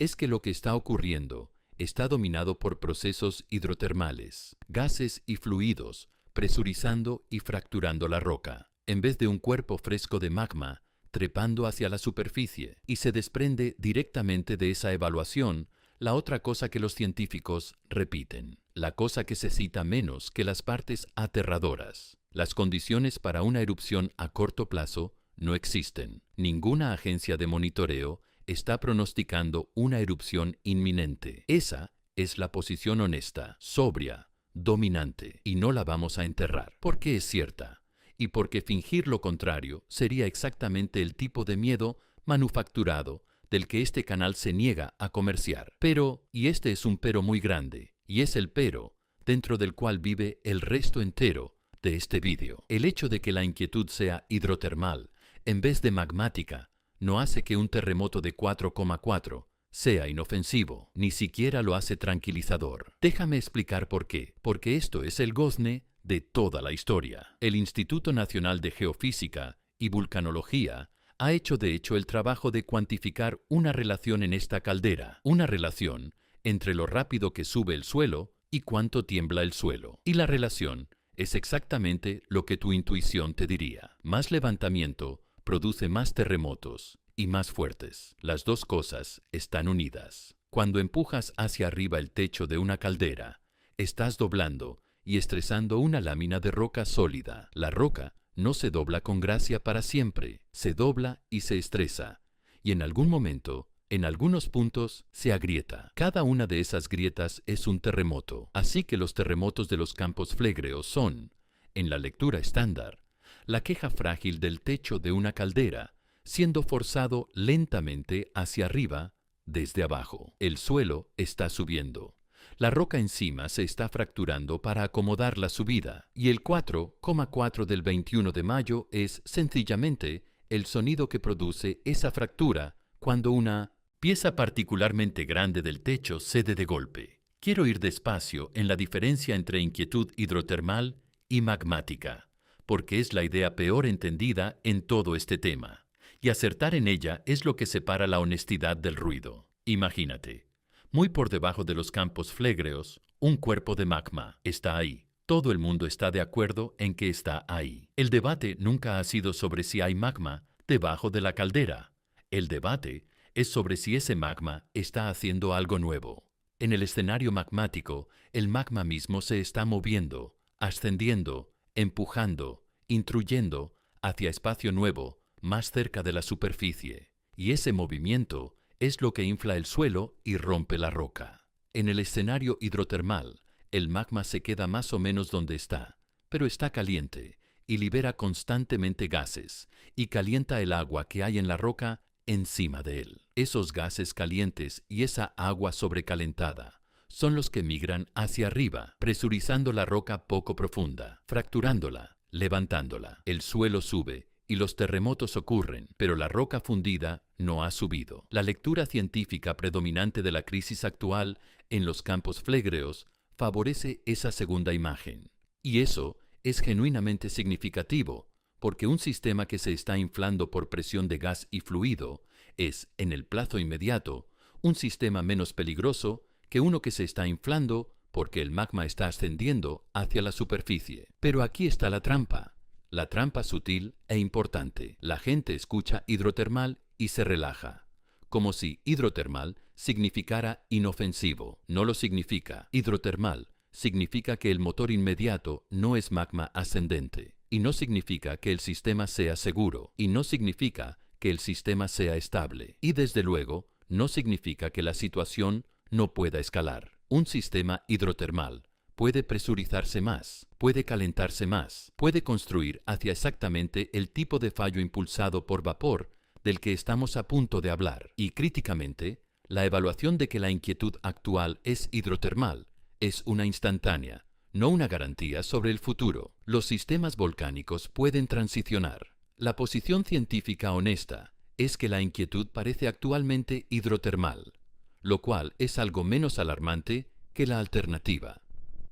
es que lo que está ocurriendo está dominado por procesos hidrotermales, gases y fluidos presurizando y fracturando la roca, en vez de un cuerpo fresco de magma trepando hacia la superficie. Y se desprende directamente de esa evaluación la otra cosa que los científicos repiten, la cosa que se cita menos que las partes aterradoras. Las condiciones para una erupción a corto plazo no existen. Ninguna agencia de monitoreo está pronosticando una erupción inminente. Esa es la posición honesta, sobria, dominante, y no la vamos a enterrar, porque es cierta, y porque fingir lo contrario sería exactamente el tipo de miedo manufacturado del que este canal se niega a comerciar. Pero, y este es un pero muy grande, y es el pero dentro del cual vive el resto entero de este vídeo. El hecho de que la inquietud sea hidrotermal en vez de magmática no hace que un terremoto de 4,4 sea inofensivo, ni siquiera lo hace tranquilizador. Déjame explicar por qué. Porque esto es el gozne de toda la historia. El Instituto Nacional de Geofísica y Vulcanología ha hecho de hecho el trabajo de cuantificar una relación en esta caldera, una relación entre lo rápido que sube el suelo y cuánto tiembla el suelo. Y la relación es exactamente lo que tu intuición te diría. Más levantamiento produce más terremotos y más fuertes. Las dos cosas están unidas. Cuando empujas hacia arriba el techo de una caldera, estás doblando y estresando una lámina de roca sólida. La roca no se dobla con gracia para siempre, se dobla y se estresa, y en algún momento, en algunos puntos, se agrieta. Cada una de esas grietas es un terremoto. Así que los terremotos de los campos flegreos son, en la lectura estándar, la queja frágil del techo de una caldera, siendo forzado lentamente hacia arriba desde abajo. El suelo está subiendo. La roca encima se está fracturando para acomodar la subida, y el 4,4 del 21 de mayo es sencillamente el sonido que produce esa fractura cuando una pieza particularmente grande del techo cede de golpe. Quiero ir despacio en la diferencia entre inquietud hidrotermal y magmática, porque es la idea peor entendida en todo este tema, y acertar en ella es lo que separa la honestidad del ruido. Imagínate. Muy por debajo de los campos flegreos, un cuerpo de magma está ahí. Todo el mundo está de acuerdo en que está ahí. El debate nunca ha sido sobre si hay magma debajo de la caldera. El debate es sobre si ese magma está haciendo algo nuevo. En el escenario magmático, el magma mismo se está moviendo, ascendiendo, empujando, intruyendo hacia espacio nuevo, más cerca de la superficie. Y ese movimiento es lo que infla el suelo y rompe la roca. En el escenario hidrotermal, el magma se queda más o menos donde está, pero está caliente y libera constantemente gases y calienta el agua que hay en la roca encima de él. Esos gases calientes y esa agua sobrecalentada son los que migran hacia arriba, presurizando la roca poco profunda, fracturándola, levantándola. El suelo sube y los terremotos ocurren, pero la roca fundida no ha subido. La lectura científica predominante de la crisis actual en los campos flegreos favorece esa segunda imagen. Y eso es genuinamente significativo, porque un sistema que se está inflando por presión de gas y fluido es, en el plazo inmediato, un sistema menos peligroso que uno que se está inflando porque el magma está ascendiendo hacia la superficie. Pero aquí está la trampa sutil e importante. La gente escucha hidrotermal y se relaja, como si hidrotermal significara inofensivo. No lo significa. Hidrotermal significa que el motor inmediato no es magma ascendente, y no significa que el sistema sea seguro, y no significa que el sistema sea estable, y desde luego no significa que la situación no pueda escalar. Un sistema hidrotermal puede presurizarse más, puede calentarse más, puede construir hacia exactamente el tipo de fallo impulsado por vapor del que estamos a punto de hablar. Y críticamente, la evaluación de que la inquietud actual es hidrotermal es una instantánea, no una garantía sobre el futuro. Los sistemas volcánicos pueden transicionar. La posición científica honesta es que la inquietud parece actualmente hidrotermal, lo cual es algo menos alarmante que la alternativa.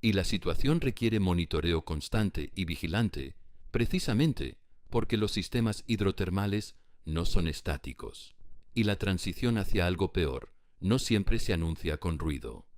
Y la situación requiere monitoreo constante y vigilante, precisamente porque los sistemas hidrotermales no son estáticos, y la transición hacia algo peor no siempre se anuncia con ruido.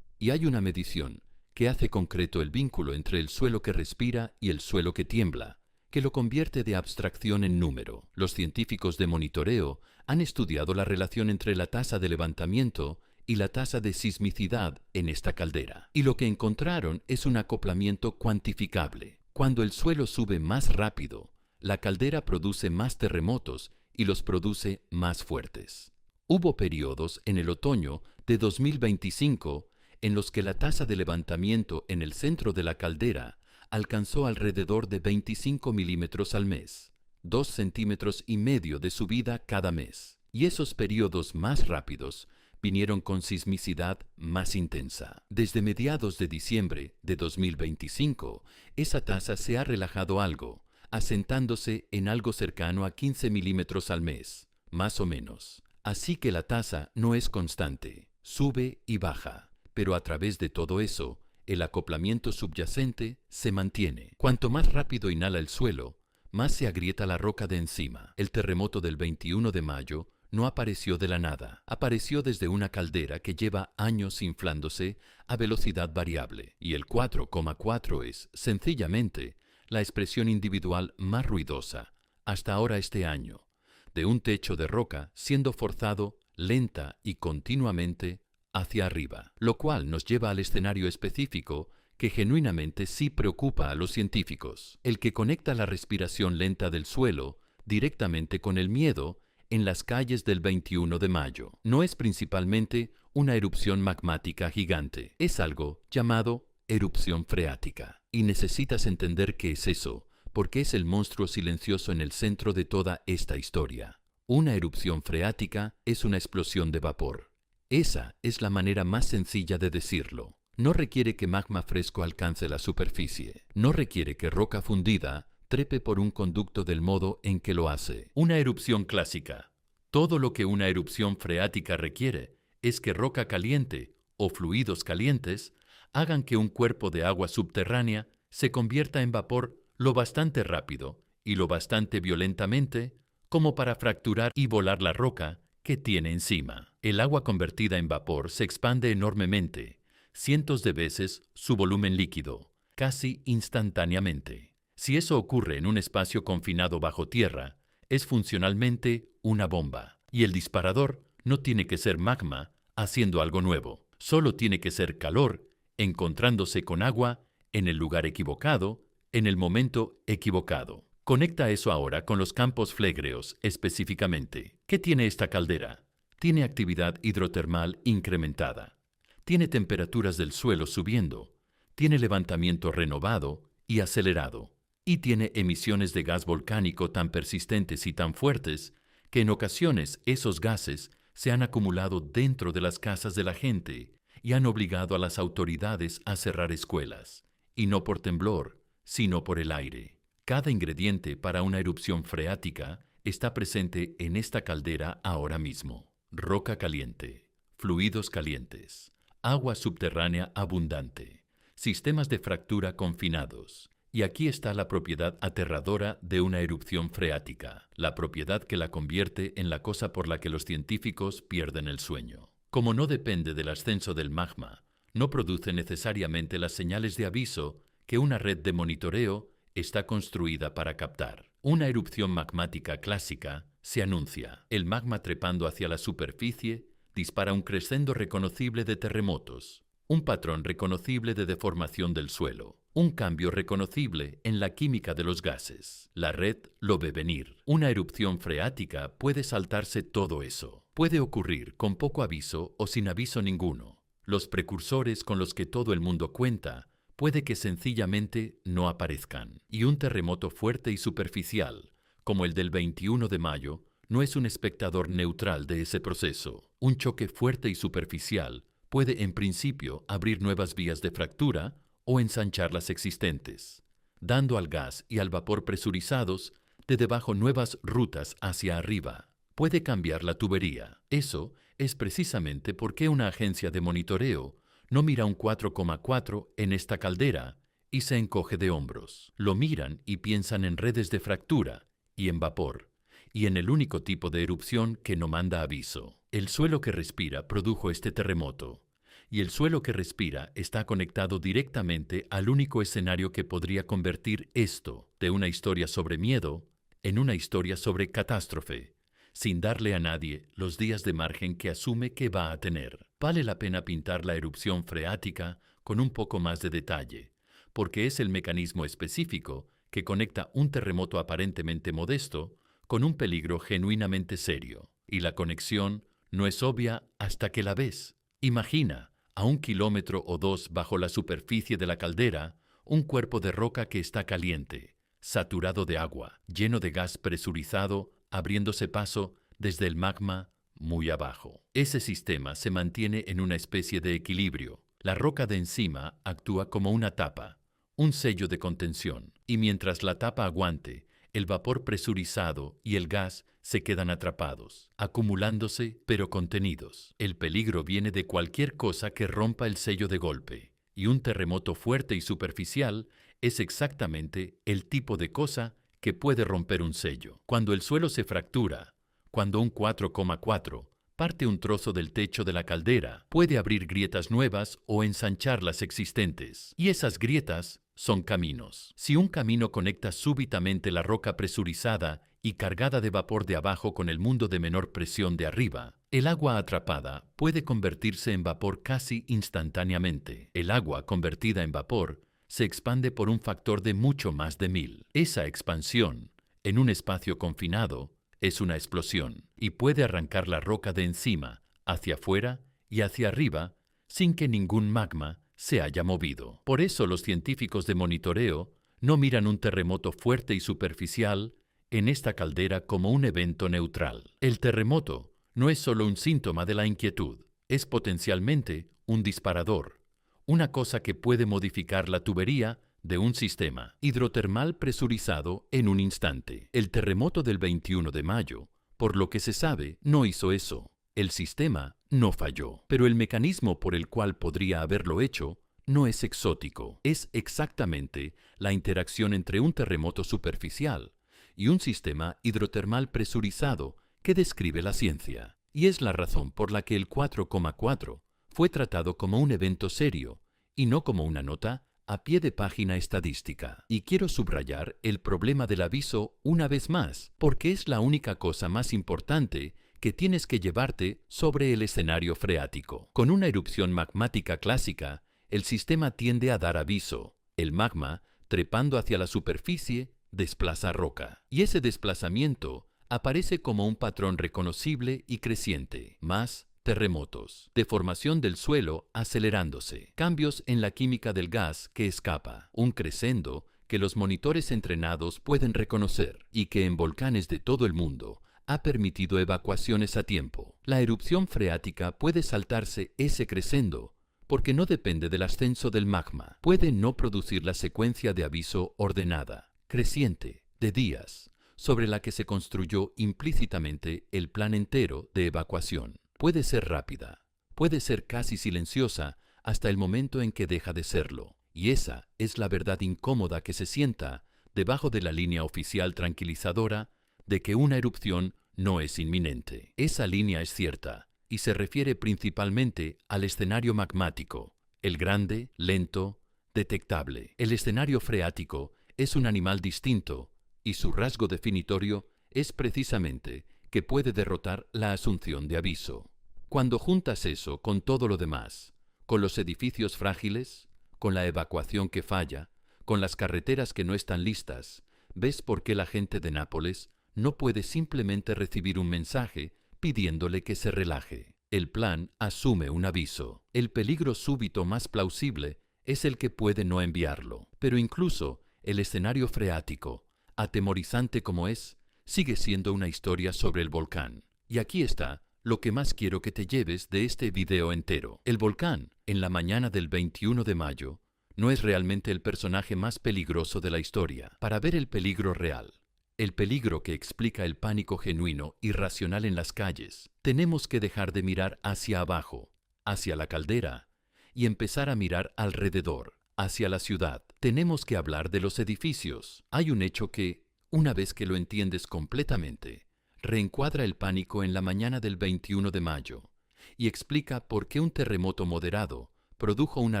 Y hay una medición que hace concreto el vínculo entre el suelo que respira y el suelo que tiembla, que lo convierte de abstracción en número. Los científicos de monitoreo han estudiado la relación entre la tasa de levantamiento y la tasa de sismicidad en esta caldera. Y lo que encontraron es un acoplamiento cuantificable. Cuando el suelo sube más rápido, la caldera produce más terremotos y los produce más fuertes. Hubo periodos en el otoño de 2025 en los que la tasa de levantamiento en el centro de la caldera alcanzó alrededor de 25 milímetros al mes, 2,5 centímetros de subida cada mes. Y esos periodos más rápidos vinieron con sismicidad más intensa. Desde mediados de diciembre de 2025, esa tasa se ha relajado algo, asentándose en algo cercano a 15 milímetros al mes, más o menos. Así que la tasa no es constante, sube y baja, pero a través de todo eso, el acoplamiento subyacente se mantiene. Cuanto más rápido inhala el suelo, más se agrieta la roca de encima. El terremoto del 21 de mayo no apareció de la nada, apareció desde una caldera que lleva años inflándose a velocidad variable, y el 4,4 es, sencillamente, la expresión individual más ruidosa, hasta ahora este año, de un techo de roca siendo forzado lenta y continuamente hacia arriba, lo cual nos lleva al escenario específico que genuinamente sí preocupa a los científicos, el que conecta la respiración lenta del suelo directamente con el miedo en las calles del 21 de mayo. No es principalmente una erupción magmática gigante, es algo llamado erupción freática. Y necesitas entender qué es eso, porque es el monstruo silencioso en el centro de toda esta historia. Una erupción freática es una explosión de vapor. Esa es la manera más sencilla de decirlo. No requiere que magma fresco alcance la superficie. No requiere que roca fundida trepe por un conducto del modo en que lo hace. Una erupción clásica. Todo lo que una erupción freática requiere es que roca caliente o fluidos calientes hagan que un cuerpo de agua subterránea se convierta en vapor lo bastante rápido y lo bastante violentamente como para fracturar y volar la roca que tiene encima. El agua convertida en vapor se expande enormemente, cientos de veces su volumen líquido, casi instantáneamente. Si eso ocurre en un espacio confinado bajo tierra, es funcionalmente una bomba, y el disparador No tiene que ser magma haciendo algo nuevo. Solo tiene que ser calor encontrándose con agua en el lugar equivocado, en el momento equivocado. Conecta eso ahora con los campos flegreos específicamente. ¿Qué tiene esta caldera? Tiene actividad hidrotermal incrementada. Tiene temperaturas del suelo subiendo. Tiene levantamiento renovado y acelerado. Y tiene emisiones de gas volcánico tan persistentes y tan fuertes que en ocasiones esos gases se han acumulado dentro de las casas de la gente y han obligado a las autoridades a cerrar escuelas. Y no por temblor, sino por el aire. Cada ingrediente para una erupción freática está presente en esta caldera ahora mismo. Roca caliente, fluidos calientes, agua subterránea abundante, sistemas de fractura confinados. Y aquí está la propiedad aterradora de una erupción freática, la propiedad que la convierte en la cosa por la que los científicos pierden el sueño. Como no depende del ascenso del magma, no produce necesariamente las señales de aviso que una red de monitoreo está construida para captar. Una erupción magmática clásica se anuncia. El magma trepando hacia la superficie dispara un crescendo reconocible de terremotos, un patrón reconocible de deformación del suelo, un cambio reconocible en la química de los gases. La red lo ve venir. Una erupción freática puede saltarse todo eso. Puede ocurrir con poco aviso o sin aviso ninguno. Los precursores con los que todo el mundo cuenta puede que sencillamente no aparezcan. Y un terremoto fuerte y superficial, como el del 21 de mayo, no es un espectador neutral de ese proceso. Un choque fuerte y superficial puede en principio abrir nuevas vías de fractura o ensanchar las existentes, dando al gas y al vapor presurizados de debajo nuevas rutas hacia arriba. Puede cambiar la tubería. Eso es precisamente por qué una agencia de monitoreo no mira un 4,4 en esta caldera y se encoge de hombros. Lo miran y piensan en redes de fractura y en vapor, y en el único tipo de erupción que no manda aviso. El suelo que respira produjo este terremoto, y el suelo que respira está conectado directamente al único escenario que podría convertir esto de una historia sobre miedo en una historia sobre catástrofe, sin darle a nadie los días de margen que asume que va a tener. Vale la pena pintar la erupción freática con un poco más de detalle, porque es el mecanismo específico que conecta un terremoto aparentemente modesto con un peligro genuinamente serio. Y la conexión no es obvia hasta que la ves. Imagina, a 1 kilómetro o 2 bajo la superficie de la caldera, un cuerpo de roca que está caliente, saturado de agua, lleno de gas presurizado, abriéndose paso desde el magma muy abajo. Ese sistema se mantiene en una especie de equilibrio. La roca de encima actúa como una tapa, un sello de contención, y mientras la tapa aguante, el vapor presurizado y el gas se quedan atrapados, acumulándose pero contenidos. El peligro viene de cualquier cosa que rompa el sello de golpe, y un terremoto fuerte y superficial es exactamente el tipo de cosa que puede romper un sello. Cuando el suelo se fractura, cuando un 4,4 parte un trozo del techo de la caldera, puede abrir grietas nuevas o ensanchar las existentes. Y esas grietas son caminos. Si un camino conecta súbitamente la roca presurizada y cargada de vapor de abajo con el mundo de menor presión de arriba, el agua atrapada puede convertirse en vapor casi instantáneamente. El agua convertida en vapor se expande por un factor de mucho más de 1000. Esa expansión, en un espacio confinado, es una explosión y puede arrancar la roca de encima, hacia afuera y hacia arriba, sin que ningún magma se haya movido. Por eso los científicos de monitoreo no miran un terremoto fuerte y superficial en esta caldera como un evento neutral. El terremoto no es solo un síntoma de la inquietud, es potencialmente un disparador, una cosa que puede modificar la tubería de un sistema hidrotermal presurizado en un instante. El terremoto del 21 de mayo, por lo que se sabe, no hizo eso. El sistema no falló, pero el mecanismo por el cual podría haberlo hecho no es exótico. Es exactamente la interacción entre un terremoto superficial y un sistema hidrotermal presurizado que describe la ciencia. Y es la razón por la que el 4,4 fue tratado como un evento serio y no como una nota a pie de página estadística. Y quiero subrayar el problema del aviso una vez más, porque es la única cosa más importante que tienes que llevarte sobre el escenario freático. Con una erupción magmática clásica, el sistema tiende a dar aviso. El magma, trepando hacia la superficie, desplaza roca. Y ese desplazamiento aparece como un patrón reconocible y creciente. Más terremotos. Deformación del suelo acelerándose. Cambios en la química del gas que escapa. Un crescendo que los monitores entrenados pueden reconocer y que en volcanes de todo el mundo ha permitido evacuaciones a tiempo. La erupción freática puede saltarse ese crescendo porque no depende del ascenso del magma. Puede no producir la secuencia de aviso ordenada, creciente, de días, sobre la que se construyó implícitamente el plan entero de evacuación. Puede ser rápida, puede ser casi silenciosa hasta el momento en que deja de serlo. Y esa es la verdad incómoda que se sienta debajo de la línea oficial tranquilizadora de que una erupción no es inminente. Esa línea es cierta y se refiere principalmente al escenario magmático, el grande, lento, detectable. El escenario freático es un animal distinto y su rasgo definitorio es precisamente que puede derrotar la asunción de aviso. Cuando juntas eso con todo lo demás, con los edificios frágiles, con la evacuación que falla, con las carreteras que no están listas, ves por qué la gente de Nápoles no puede simplemente recibir un mensaje pidiéndole que se relaje. El plan asume un aviso. El peligro súbito más plausible es el que puede no enviarlo. Pero incluso el escenario freático, atemorizante como es, sigue siendo una historia sobre el volcán. Y aquí está lo que más quiero que te lleves de este video entero. El volcán, en la mañana del 21 de mayo, no es realmente el personaje más peligroso de la historia. Para ver el peligro real, el peligro que explica el pánico genuino y racional en las calles, tenemos que dejar de mirar hacia abajo, hacia la caldera, y empezar a mirar alrededor, hacia la ciudad. Tenemos que hablar de los edificios. Hay un hecho que, una vez que lo entiendes completamente, reencuadra el pánico en la mañana del 21 de mayo y explica por qué un terremoto moderado produjo una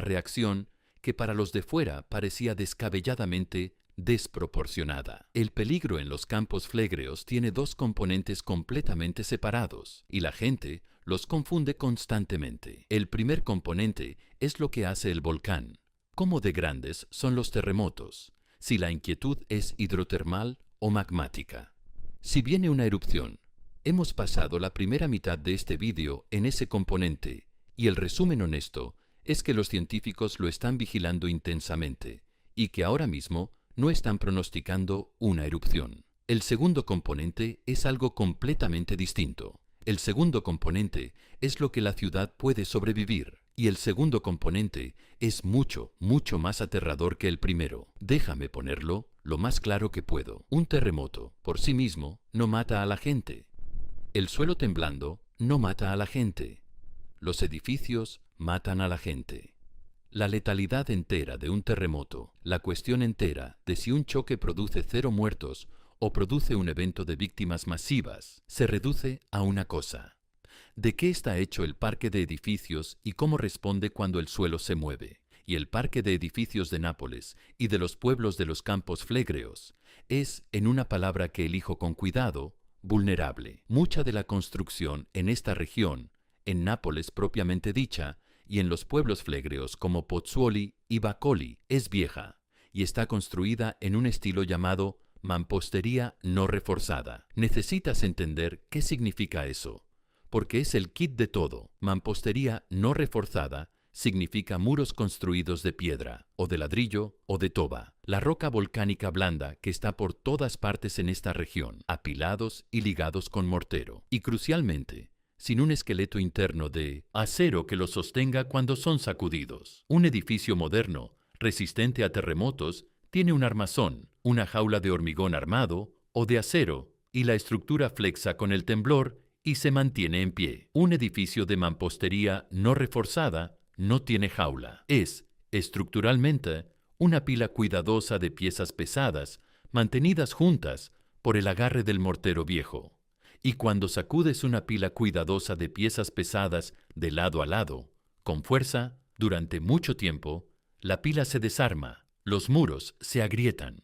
reacción que para los de fuera parecía descabelladamente desproporcionada. El peligro en los campos flegreos tiene dos componentes completamente separados y la gente los confunde constantemente. El primer componente es lo que hace el volcán. ¿Cómo de grandes son los terremotos? Si la inquietud es hidrotermal o magmática. Si viene una erupción, hemos pasado la primera mitad de este vídeo en ese componente y el resumen honesto es que los científicos lo están vigilando intensamente y que ahora mismo no están pronosticando una erupción. El segundo componente es algo completamente distinto. El segundo componente es lo que la ciudad puede sobrevivir y el segundo componente es mucho, mucho más aterrador que el primero. Déjame ponerlo lo más claro que puedo. Un terremoto, por sí mismo, no mata a la gente. El suelo temblando no mata a la gente. Los edificios matan a la gente. La letalidad entera de un terremoto, la cuestión entera de si un choque produce 0 muertos o produce un evento de víctimas masivas, se reduce a una cosa. ¿De qué está hecho el parque de edificios y cómo responde cuando el suelo se mueve? Y el parque de edificios de Nápoles y de los pueblos de los campos flegreos es, en una palabra que elijo con cuidado, vulnerable. Mucha de la construcción en esta región, en Nápoles propiamente dicha, y en los pueblos flegreos como Pozzuoli y Bacoli, es vieja y está construida en un estilo llamado mampostería no reforzada. Necesitas entender qué significa eso, porque es el kit de todo. Mampostería no reforzada significa muros construidos de piedra, o de ladrillo, o de toba, la roca volcánica blanda que está por todas partes en esta región, apilados y ligados con mortero. Y crucialmente, sin un esqueleto interno de acero que los sostenga cuando son sacudidos. Un edificio moderno, resistente a terremotos, tiene un armazón, una jaula de hormigón armado o de acero, y la estructura flexa con el temblor y se mantiene en pie. Un edificio de mampostería no reforzada no tiene jaula. Es, estructuralmente, una pila cuidadosa de piezas pesadas, mantenidas juntas por el agarre del mortero viejo. Y cuando sacudes una pila cuidadosa de piezas pesadas de lado a lado, con fuerza, durante mucho tiempo, la pila se desarma, los muros se agrietan,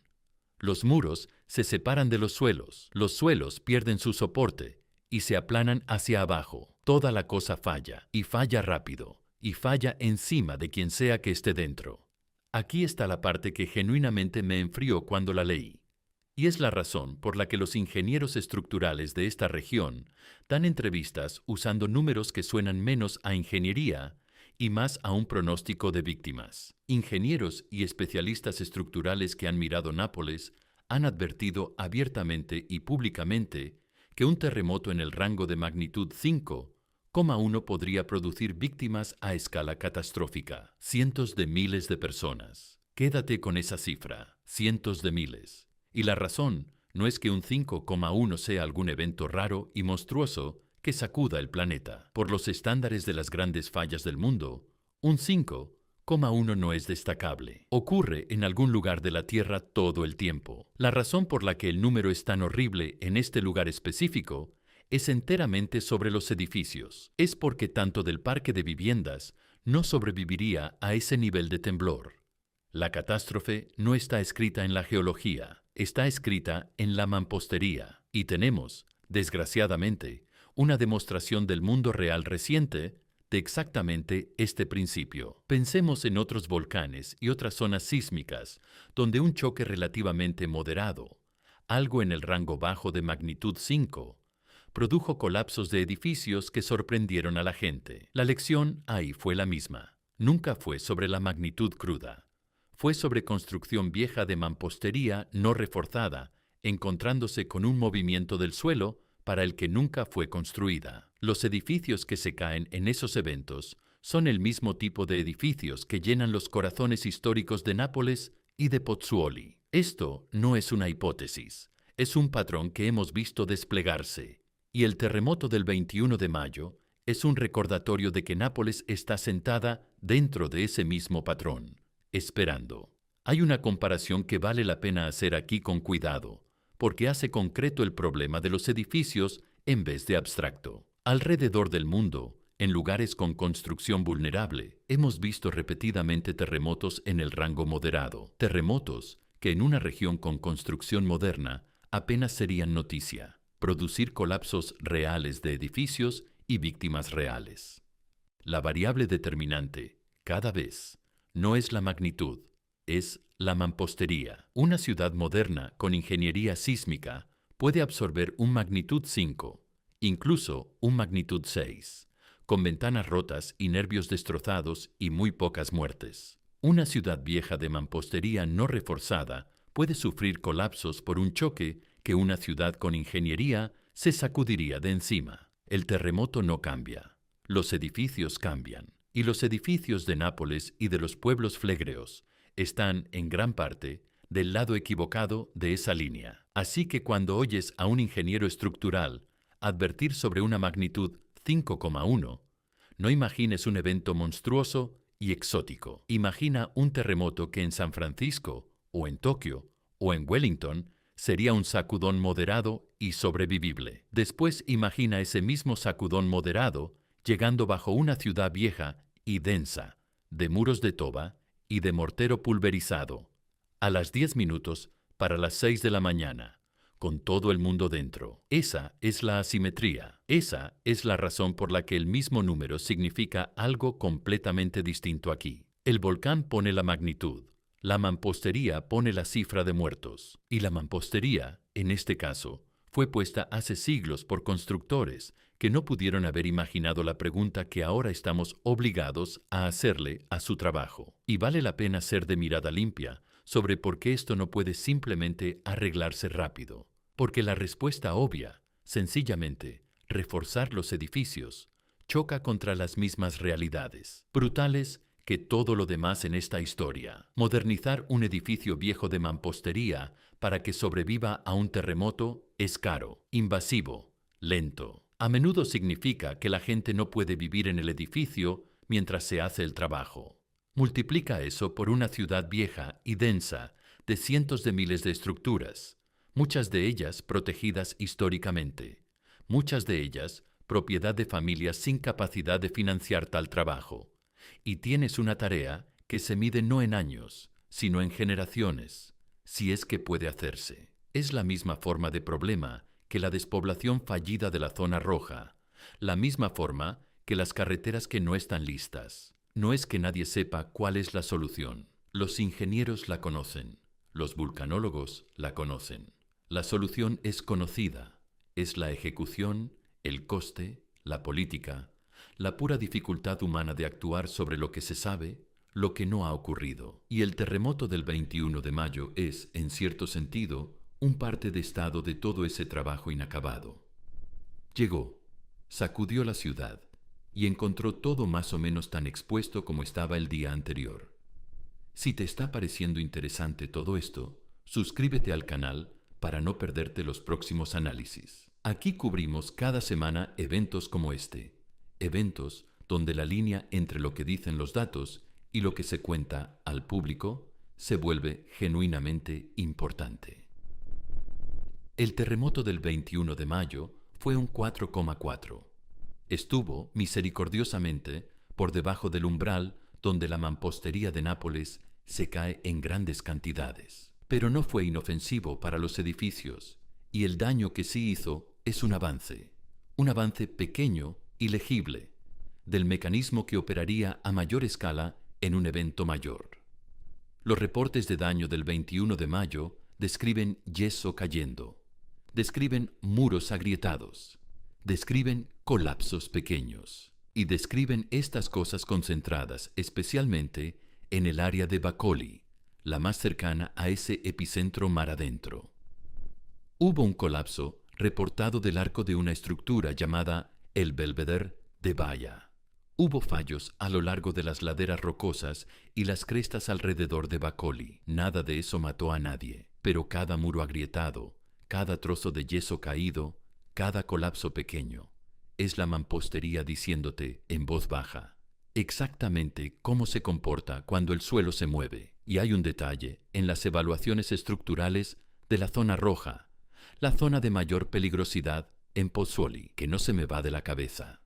los muros se separan de los suelos pierden su soporte y se aplanan hacia abajo. Toda la cosa falla, y falla rápido, y falla encima de quien sea que esté dentro. Aquí está la parte que genuinamente me enfrió cuando la leí. Y es la razón por la que los ingenieros estructurales de esta región dan entrevistas usando números que suenan menos a ingeniería y más a un pronóstico de víctimas. Ingenieros y especialistas estructurales que han mirado Nápoles han advertido abiertamente y públicamente que un terremoto en el rango de magnitud 5,1 podría producir víctimas a escala catastrófica. Cientos de miles de personas. Quédate con esa cifra, cientos de miles. Y la razón no es que un 5,1 sea algún evento raro y monstruoso que sacuda el planeta. Por los estándares de las grandes fallas del mundo, un 5,1 no es destacable. Ocurre en algún lugar de la Tierra todo el tiempo. La razón por la que el número es tan horrible en este lugar específico es enteramente sobre los edificios. Es porque tanto del parque de viviendas no sobreviviría a ese nivel de temblor. La catástrofe no está escrita en la geología, está escrita en la mampostería. Y tenemos, desgraciadamente, una demostración del mundo real reciente de exactamente este principio. Pensemos en otros volcanes y otras zonas sísmicas donde un choque relativamente moderado, algo en el rango bajo de magnitud 5, produjo colapsos de edificios que sorprendieron a la gente. La lección ahí fue la misma. Nunca fue sobre la magnitud cruda. Fue sobre construcción vieja de mampostería no reforzada, encontrándose con un movimiento del suelo para el que nunca fue construida. Los edificios que se caen en esos eventos son el mismo tipo de edificios que llenan los corazones históricos de Nápoles y de Pozzuoli. Esto no es una hipótesis, es un patrón que hemos visto desplegarse. Y el terremoto del 21 de mayo es un recordatorio de que Nápoles está sentada dentro de ese mismo patrón, esperando. Hay una comparación que vale la pena hacer aquí con cuidado, porque hace concreto el problema de los edificios en vez de abstracto. Alrededor del mundo, en lugares con construcción vulnerable, hemos visto repetidamente terremotos en el rango moderado, terremotos que en una región con construcción moderna apenas serían noticia, producir colapsos reales de edificios y víctimas reales. La variable determinante, cada vez, no es la magnitud, es la mampostería. Una ciudad moderna con ingeniería sísmica puede absorber un magnitud 5, incluso un magnitud 6, con ventanas rotas y nervios destrozados y muy pocas muertes. Una ciudad vieja de mampostería no reforzada puede sufrir colapsos por un choque que una ciudad con ingeniería se sacudiría de encima. El terremoto no cambia, los edificios cambian. Y los edificios de Nápoles y de los pueblos flegreos están, en gran parte, del lado equivocado de esa línea. Así que cuando oyes a un ingeniero estructural advertir sobre una magnitud 5,1, no imagines un evento monstruoso y exótico. Imagina un terremoto que en San Francisco, o en Tokio, o en Wellington, sería un sacudón moderado y sobrevivible. Después imagina ese mismo sacudón moderado llegando bajo una ciudad vieja y densa, de muros de toba y de mortero pulverizado, a las 10 minutos para las 6 de la mañana, con todo el mundo dentro. Esa es la asimetría. Esa es la razón por la que el mismo número significa algo completamente distinto aquí. El volcán pone la magnitud, la mampostería pone la cifra de muertos, y la mampostería, en este caso, fue puesta hace siglos por constructores que no pudieron haber imaginado la pregunta que ahora estamos obligados a hacerle a su trabajo. Y vale la pena ser de mirada limpia sobre por qué esto no puede simplemente arreglarse rápido. Porque la respuesta obvia, sencillamente, reforzar los edificios, choca contra las mismas realidades, brutales que todo lo demás en esta historia. Modernizar un edificio viejo de mampostería para que sobreviva a un terremoto es caro, invasivo, lento. A menudo significa que la gente no puede vivir en el edificio mientras se hace el trabajo. Multiplica eso por una ciudad vieja y densa de cientos de miles de estructuras, muchas de ellas protegidas históricamente, muchas de ellas propiedad de familias sin capacidad de financiar tal trabajo. Y tienes una tarea que se mide no en años, sino en generaciones, si es que puede hacerse. Es la misma forma de problema que la despoblación fallida de la zona roja, la misma forma que las carreteras que no están listas. No es que nadie sepa cuál es la solución. Los ingenieros la conocen, los vulcanólogos la conocen. La solución es conocida, es la ejecución, el coste, la política, la pura dificultad humana de actuar sobre lo que se sabe, lo que no ha ocurrido. Y el terremoto del 21 de mayo es, en cierto sentido, un parte de estado de todo ese trabajo inacabado. Llegó, sacudió la ciudad y encontró todo más o menos tan expuesto como estaba el día anterior. Si te está pareciendo interesante todo esto, suscríbete al canal para no perderte los próximos análisis. Aquí cubrimos cada semana eventos como este, eventos donde la línea entre lo que dicen los datos y lo que se cuenta al público se vuelve genuinamente importante. El terremoto del 21 de mayo fue un 4,4. Estuvo, misericordiosamente, por debajo del umbral donde la mampostería de Nápoles se cae en grandes cantidades. Pero no fue inofensivo para los edificios, y el daño que sí hizo es un avance pequeño y legible, del mecanismo que operaría a mayor escala en un evento mayor. Los reportes de daño del 21 de mayo describen yeso cayendo, describen muros agrietados, describen colapsos pequeños y describen estas cosas concentradas especialmente en el área de Bacoli, la más cercana a ese epicentro mar adentro. Hubo un colapso reportado del arco de una estructura llamada el Belvedere de Baia. Hubo fallos a lo largo de las laderas rocosas y las crestas alrededor de Bacoli. Nada de eso mató a nadie, pero cada muro agrietado, cada trozo de yeso caído, cada colapso pequeño, es la mampostería diciéndote en voz baja exactamente cómo se comporta cuando el suelo se mueve. Y hay un detalle en las evaluaciones estructurales de la zona roja, la zona de mayor peligrosidad en Pozzuoli, que no se me va de la cabeza.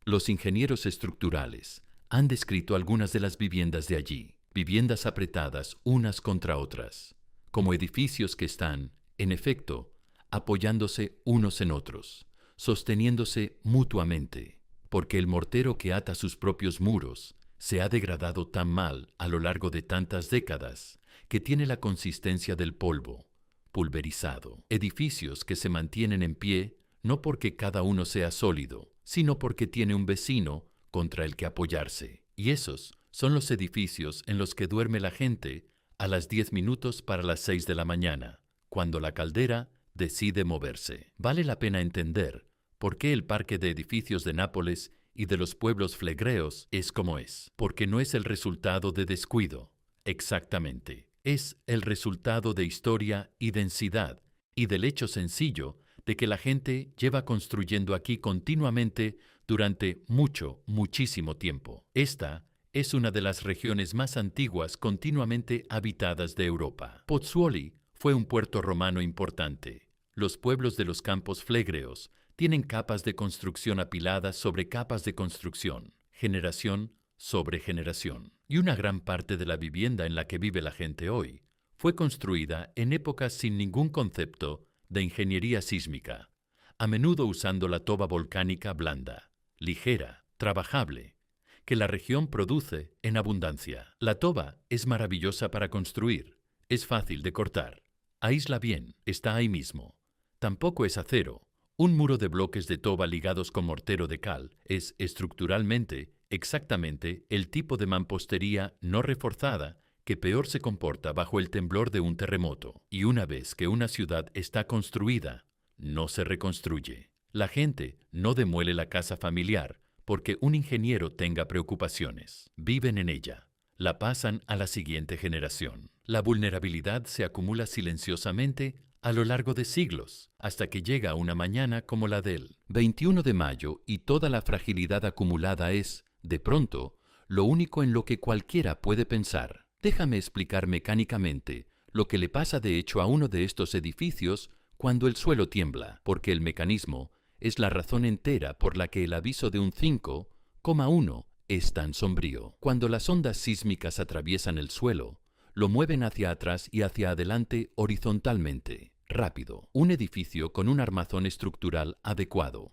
Los ingenieros estructurales han descrito algunas de las viviendas de allí, viviendas apretadas unas contra otras, como edificios que están, en efecto, apoyándose unos en otros, sosteniéndose mutuamente, porque el mortero que ata sus propios muros se ha degradado tan mal a lo largo de tantas décadas que tiene la consistencia del polvo, pulverizado. Edificios que se mantienen en pie no porque cada uno sea sólido, sino porque tiene un vecino contra el que apoyarse. Y esos son los edificios en los que duerme la gente a las 10 minutos para las 6 de la mañana, cuando la caldera decide moverse. Vale la pena entender por qué el parque de edificios de Nápoles y de los pueblos flegreos es como es, porque no es el resultado de descuido, exactamente. Es el resultado de historia y densidad, y del hecho sencillo de que la gente lleva construyendo aquí continuamente durante muchísimo tiempo. Esta es una de las regiones más antiguas continuamente habitadas de Europa. Pozzuoli fue un puerto romano importante. Los pueblos de los campos flegreos tienen capas de construcción apiladas sobre capas de construcción, generación sobre generación. Y una gran parte de la vivienda en la que vive la gente hoy fue construida en épocas sin ningún concepto de ingeniería sísmica, a menudo usando la toba volcánica blanda, ligera, trabajable, que la región produce en abundancia. La toba es maravillosa para construir, es fácil de cortar, aísla bien, está ahí mismo. Tampoco es acero. Un muro de bloques de toba ligados con mortero de cal es estructuralmente exactamente el tipo de mampostería no reforzada que peor se comporta bajo el temblor de un terremoto. Y una vez que una ciudad está construida, no se reconstruye. La gente no demuele la casa familiar porque un ingeniero tenga preocupaciones. Viven en ella. La pasan a la siguiente generación. La vulnerabilidad se acumula silenciosamente a lo largo de siglos, hasta que llega una mañana como la del 21 de mayo y toda la fragilidad acumulada es, de pronto, lo único en lo que cualquiera puede pensar. Déjame explicar mecánicamente lo que le pasa de hecho a uno de estos edificios cuando el suelo tiembla, porque el mecanismo es la razón entera por la que el aviso de un 5,1 es tan sombrío. Cuando las ondas sísmicas atraviesan el suelo, lo mueven hacia atrás y hacia adelante horizontalmente. rápido. Un edificio con un armazón estructural adecuado.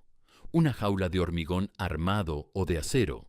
Una jaula de hormigón armado o de acero.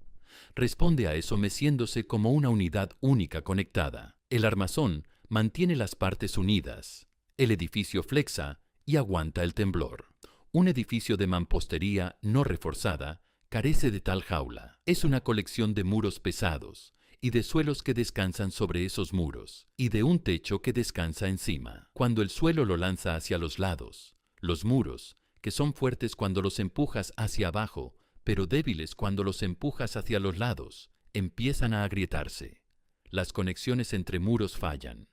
Responde a eso meciéndose como una unidad única conectada. El armazón mantiene las partes unidas. El edificio flexa y aguanta el temblor. Un edificio de mampostería no reforzada carece de tal jaula. Es una colección de muros pesados y de suelos que descansan sobre esos muros, y de un techo que descansa encima. Cuando el suelo lo lanza hacia los lados, los muros, que son fuertes cuando los empujas hacia abajo, pero débiles cuando los empujas hacia los lados, empiezan a agrietarse. Las conexiones entre muros fallan.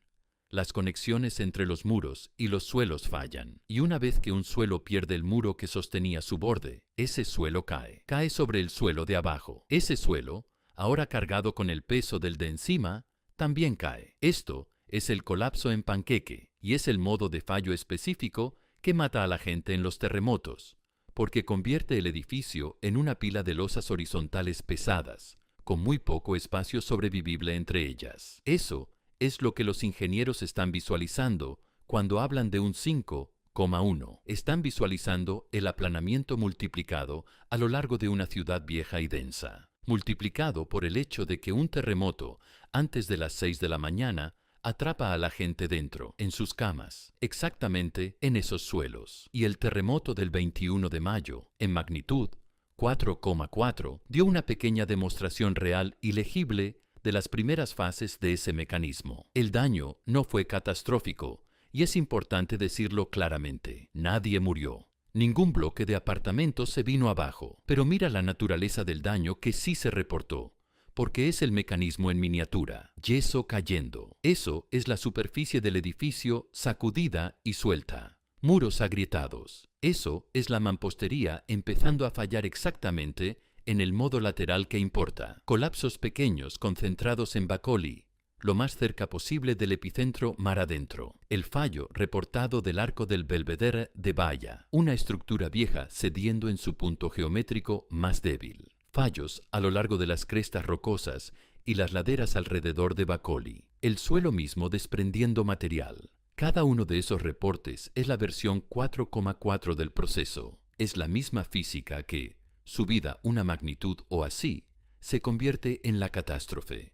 Las conexiones entre los muros y los suelos fallan. Y una vez que un suelo pierde el muro que sostenía su borde, ese suelo cae. Cae sobre el suelo de abajo. Ese suelo, ahora cargado con el peso del de encima, también cae. Esto es el colapso en panqueque, y es el modo de fallo específico que mata a la gente en los terremotos, porque convierte el edificio en una pila de losas horizontales pesadas, con muy poco espacio sobrevivible entre ellas. Eso es lo que los ingenieros están visualizando cuando hablan de un 5,1. Están visualizando el aplanamiento multiplicado a lo largo de una ciudad vieja y densa, multiplicado por el hecho de que un terremoto antes de las 6 de la mañana atrapa a la gente dentro, en sus camas, exactamente en esos suelos. Y el terremoto del 21 de mayo, en magnitud 4,4, dio una pequeña demostración real y legible de las primeras fases de ese mecanismo. El daño no fue catastrófico, y es importante decirlo claramente. Nadie murió. Ningún bloque de apartamentos se vino abajo. Pero mira la naturaleza del daño que sí se reportó, porque es el mecanismo en miniatura. Yeso cayendo. Eso es la superficie del edificio sacudida y suelta. Muros agrietados. Eso es la mampostería empezando a fallar exactamente en el modo lateral que importa. Colapsos pequeños concentrados en Bacoli, lo más cerca posible del epicentro mar adentro. El fallo reportado del arco del Belvedere de Baia, una estructura vieja cediendo en su punto geométrico más débil. Fallos a lo largo de las crestas rocosas y las laderas alrededor de Bacoli. El suelo mismo desprendiendo material. Cada uno de esos reportes es la versión 4,4 del proceso. Es la misma física que, subida una magnitud o así, se convierte en la catástrofe.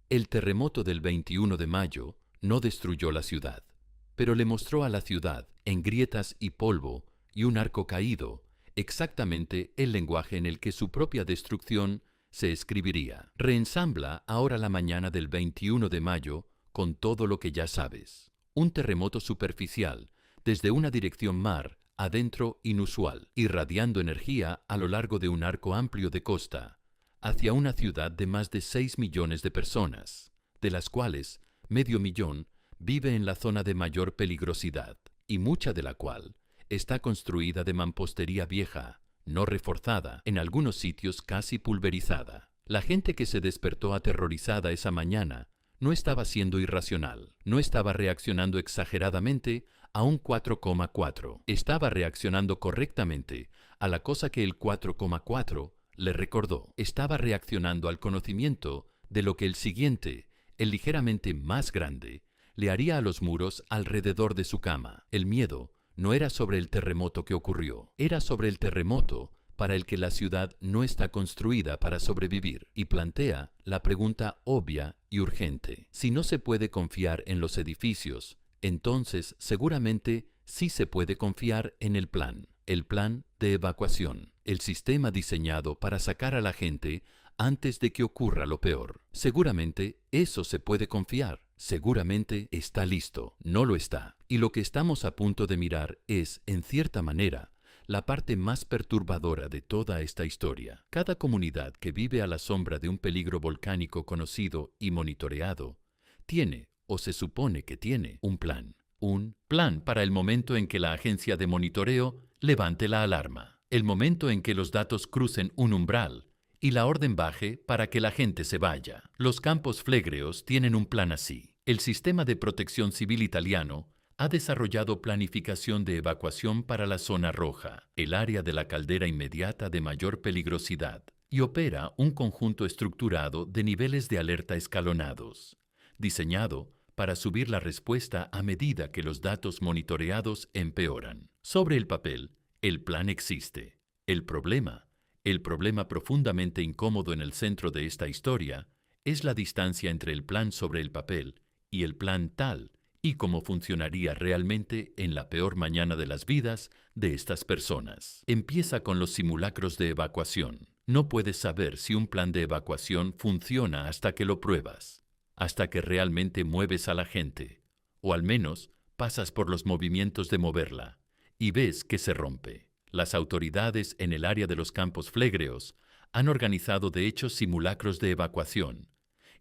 El terremoto del 21 de mayo no destruyó la ciudad, pero le mostró a la ciudad, en grietas y polvo y un arco caído, exactamente el lenguaje en el que su propia destrucción se escribiría. Reensambla ahora la mañana del 21 de mayo con todo lo que ya sabes. Un terremoto superficial, desde una dirección mar adentro inusual, irradiando energía a lo largo de un arco amplio de costa, hacia una ciudad de más de 6 millones de personas, de las cuales medio millón vive en la zona de mayor peligrosidad, y mucha de la cual está construida de mampostería vieja, no reforzada, en algunos sitios casi pulverizada. La gente que se despertó aterrorizada esa mañana no estaba siendo irracional, no estaba reaccionando exageradamente a un 4,4. Estaba reaccionando correctamente a la cosa que el 4,4 le recordó. Estaba reaccionando al conocimiento de lo que el siguiente, el ligeramente más grande, le haría a los muros alrededor de su cama. El miedo no era sobre el terremoto que ocurrió, era sobre el terremoto para el que la ciudad no está construida para sobrevivir, y plantea la pregunta obvia y urgente. Si no se puede confiar en los edificios, entonces seguramente sí se puede confiar en el plan de evacuación, el sistema diseñado para sacar a la gente antes de que ocurra lo peor. Seguramente eso se puede confiar, seguramente está listo, no lo está. Y lo que estamos a punto de mirar es, en cierta manera, la parte más perturbadora de toda esta historia. Cada comunidad que vive a la sombra de un peligro volcánico conocido y monitoreado, tiene, o se supone que tiene, un plan para el momento en que la agencia de monitoreo levante la alarma, el momento en que los datos crucen un umbral y la orden baje para que la gente se vaya. Los campos flegreos tienen un plan así. El sistema de protección civil italiano ha desarrollado planificación de evacuación para la zona roja, el área de la caldera inmediata de mayor peligrosidad, y opera un conjunto estructurado de niveles de alerta escalonados, diseñado para subir la respuesta a medida que los datos monitoreados empeoran. Sobre el papel, el plan existe. El problema profundamente incómodo en el centro de esta historia, es la distancia entre el plan sobre el papel y el plan tal y cómo funcionaría realmente en la peor mañana de las vidas de estas personas. Empieza con los simulacros de evacuación. No puedes saber si un plan de evacuación funciona hasta que lo pruebas, hasta que realmente mueves a la gente, o al menos pasas por los movimientos de moverla, y ves que se rompe. Las autoridades en el área de los campos flegreos han organizado de hecho simulacros de evacuación,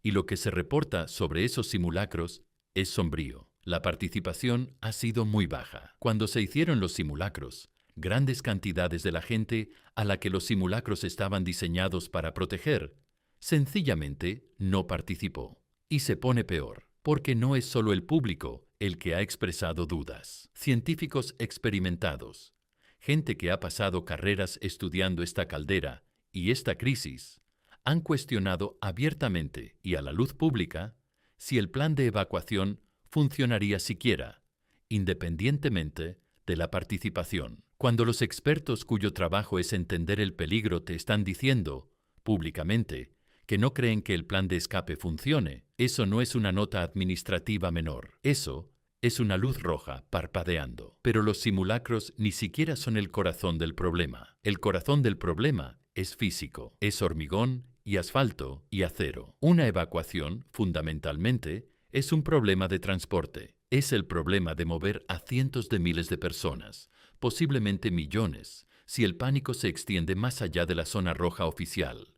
y lo que se reporta sobre esos simulacros es sombrío. La participación ha sido muy baja. Cuando se hicieron los simulacros, grandes cantidades de la gente a la que los simulacros estaban diseñados para proteger, sencillamente no participó. Y se pone peor, porque no es solo el público el que ha expresado dudas. Científicos experimentados, gente que ha pasado carreras estudiando esta caldera y esta crisis, han cuestionado abiertamente y a la luz pública si el plan de evacuación funcionaría siquiera, independientemente de la participación. Cuando los expertos cuyo trabajo es entender el peligro te están diciendo, públicamente, que no creen que el plan de escape funcione, eso no es una nota administrativa menor. Eso es una luz roja parpadeando. Pero los simulacros ni siquiera son el corazón del problema. El corazón del problema es físico, es hormigón y asfalto y acero. Una evacuación, fundamentalmente, es un problema de transporte. Es el problema de mover a cientos de miles de personas, posiblemente millones, si el pánico se extiende más allá de la zona roja oficial,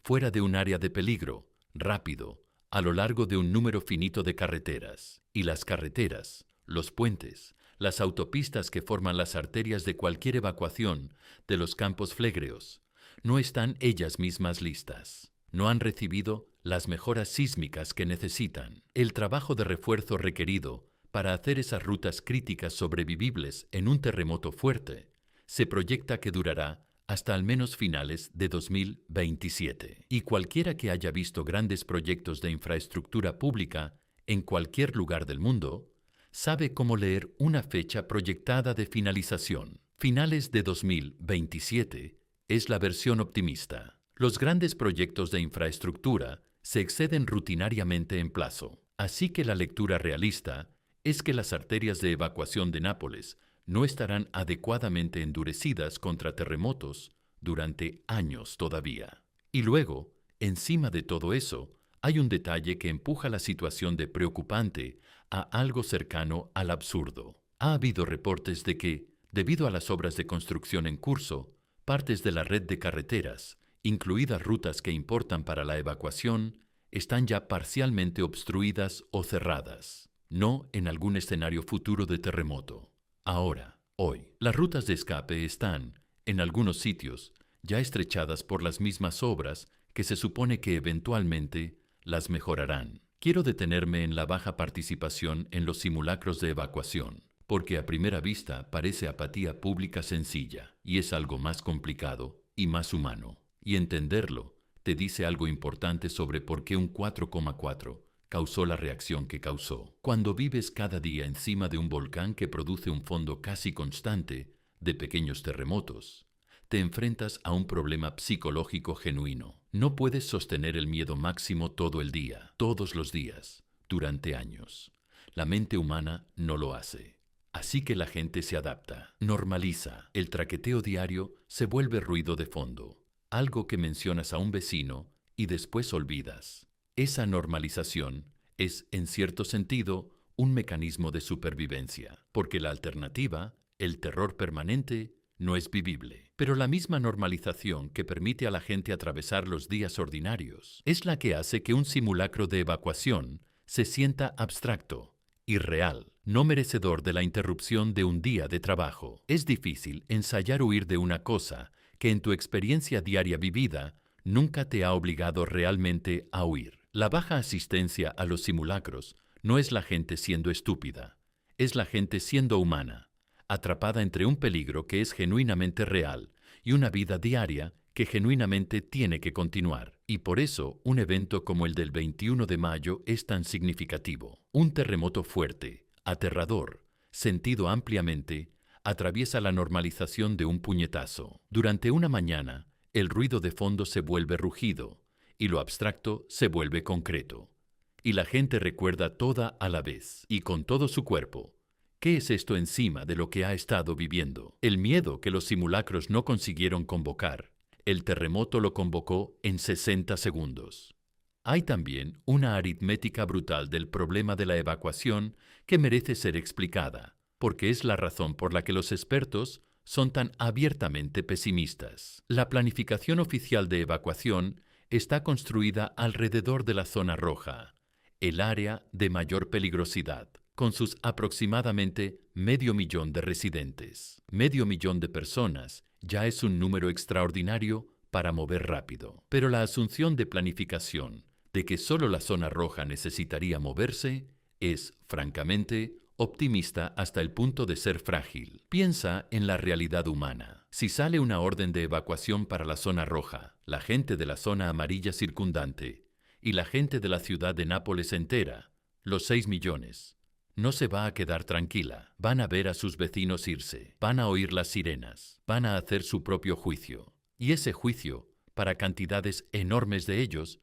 fuera de un área de peligro, rápido, a lo largo de un número finito de carreteras. Y las carreteras, los puentes, las autopistas que forman las arterias de cualquier evacuación de los campos flegreos, no están ellas mismas listas. No han recibido las mejoras sísmicas que necesitan. El trabajo de refuerzo requerido para hacer esas rutas críticas sobrevivibles en un terremoto fuerte se proyecta que durará hasta al menos finales de 2027. Y cualquiera que haya visto grandes proyectos de infraestructura pública en cualquier lugar del mundo, sabe cómo leer una fecha proyectada de finalización. Finales de 2027 es la versión optimista. Los grandes proyectos de infraestructura se exceden rutinariamente en plazo. Así que la lectura realista es que las arterias de evacuación de Nápoles no estarán adecuadamente endurecidas contra terremotos durante años todavía. Y luego, encima de todo eso, hay un detalle que empuja la situación de preocupante a algo cercano al absurdo. Ha habido reportes de que, debido a las obras de construcción en curso, partes de la red de carreteras, incluidas rutas que importan para la evacuación, están ya parcialmente obstruidas o cerradas, no en algún escenario futuro de terremoto. Ahora, hoy, las rutas de escape están, en algunos sitios, ya estrechadas por las mismas obras que se supone que eventualmente las mejorarán. Quiero detenerme en la baja participación en los simulacros de evacuación, porque a primera vista parece apatía pública sencilla, y es algo más complicado y más humano. Y entenderlo te dice algo importante sobre por qué un 4,4 causó la reacción que causó. Cuando vives cada día encima de un volcán que produce un fondo casi constante de pequeños terremotos, te enfrentas a un problema psicológico genuino. No puedes sostener el miedo máximo todo el día, todos los días, durante años. La mente humana no lo hace. Así que la gente se adapta, normaliza. El traqueteo diario se vuelve ruido de fondo, algo que mencionas a un vecino y después olvidas. Esa normalización es, en cierto sentido, un mecanismo de supervivencia, porque la alternativa, el terror permanente, no es vivible. Pero la misma normalización que permite a la gente atravesar los días ordinarios es la que hace que un simulacro de evacuación se sienta abstracto, irreal, no merecedor de la interrupción de un día de trabajo. Es difícil ensayar huir de una cosa que en tu experiencia diaria vivida nunca te ha obligado realmente a huir. La baja asistencia a los simulacros no es la gente siendo estúpida, es la gente siendo humana, atrapada entre un peligro que es genuinamente real y una vida diaria que genuinamente tiene que continuar. Y por eso un evento como el del 21 de mayo es tan significativo. Un terremoto fuerte, aterrador, sentido ampliamente, atraviesa la normalización de un puñetazo. Durante una mañana, el ruido de fondo se vuelve rugido y lo abstracto se vuelve concreto. Y la gente recuerda toda a la vez y con todo su cuerpo. ¿Qué es esto encima de lo que ha estado viviendo? El miedo que los simulacros no consiguieron convocar, el terremoto lo convocó en 60 segundos. Hay también una aritmética brutal del problema de la evacuación que merece ser explicada, porque es la razón por la que los expertos son tan abiertamente pesimistas. La planificación oficial de evacuación está construida alrededor de la zona roja, el área de mayor peligrosidad, con sus aproximadamente 500.000 de residentes. 500.000 de personas ya es un número extraordinario para mover rápido. Pero la asunción de planificación de que solo la zona roja necesitaría moverse es, francamente, optimista hasta el punto de ser frágil. Piensa en la realidad humana. Si sale una orden de evacuación para la zona roja, la gente de la zona amarilla circundante y la gente de la ciudad de Nápoles entera, los 6 millones, no se va a quedar tranquila. Van a ver a sus vecinos irse, van a oír las sirenas, van a hacer su propio juicio. Y ese juicio, para cantidades enormes de ellos,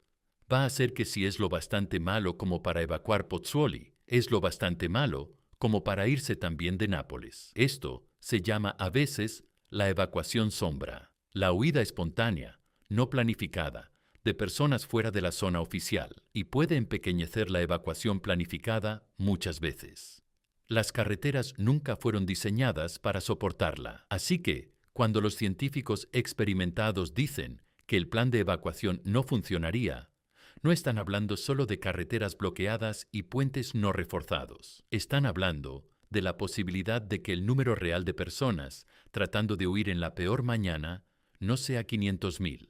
va a ser que si es lo bastante malo como para evacuar Pozzuoli, es lo bastante malo como para irse también de Nápoles. Esto se llama a veces la evacuación sombra, la huida espontánea, no planificada, de personas fuera de la zona oficial, y puede empequeñecer la evacuación planificada muchas veces. Las carreteras nunca fueron diseñadas para soportarla, así que, cuando los científicos experimentados dicen que el plan de evacuación no funcionaría, no están hablando solo de carreteras bloqueadas y puentes no reforzados. Están hablando de la posibilidad de que el número real de personas tratando de huir en la peor mañana no sea 500.000,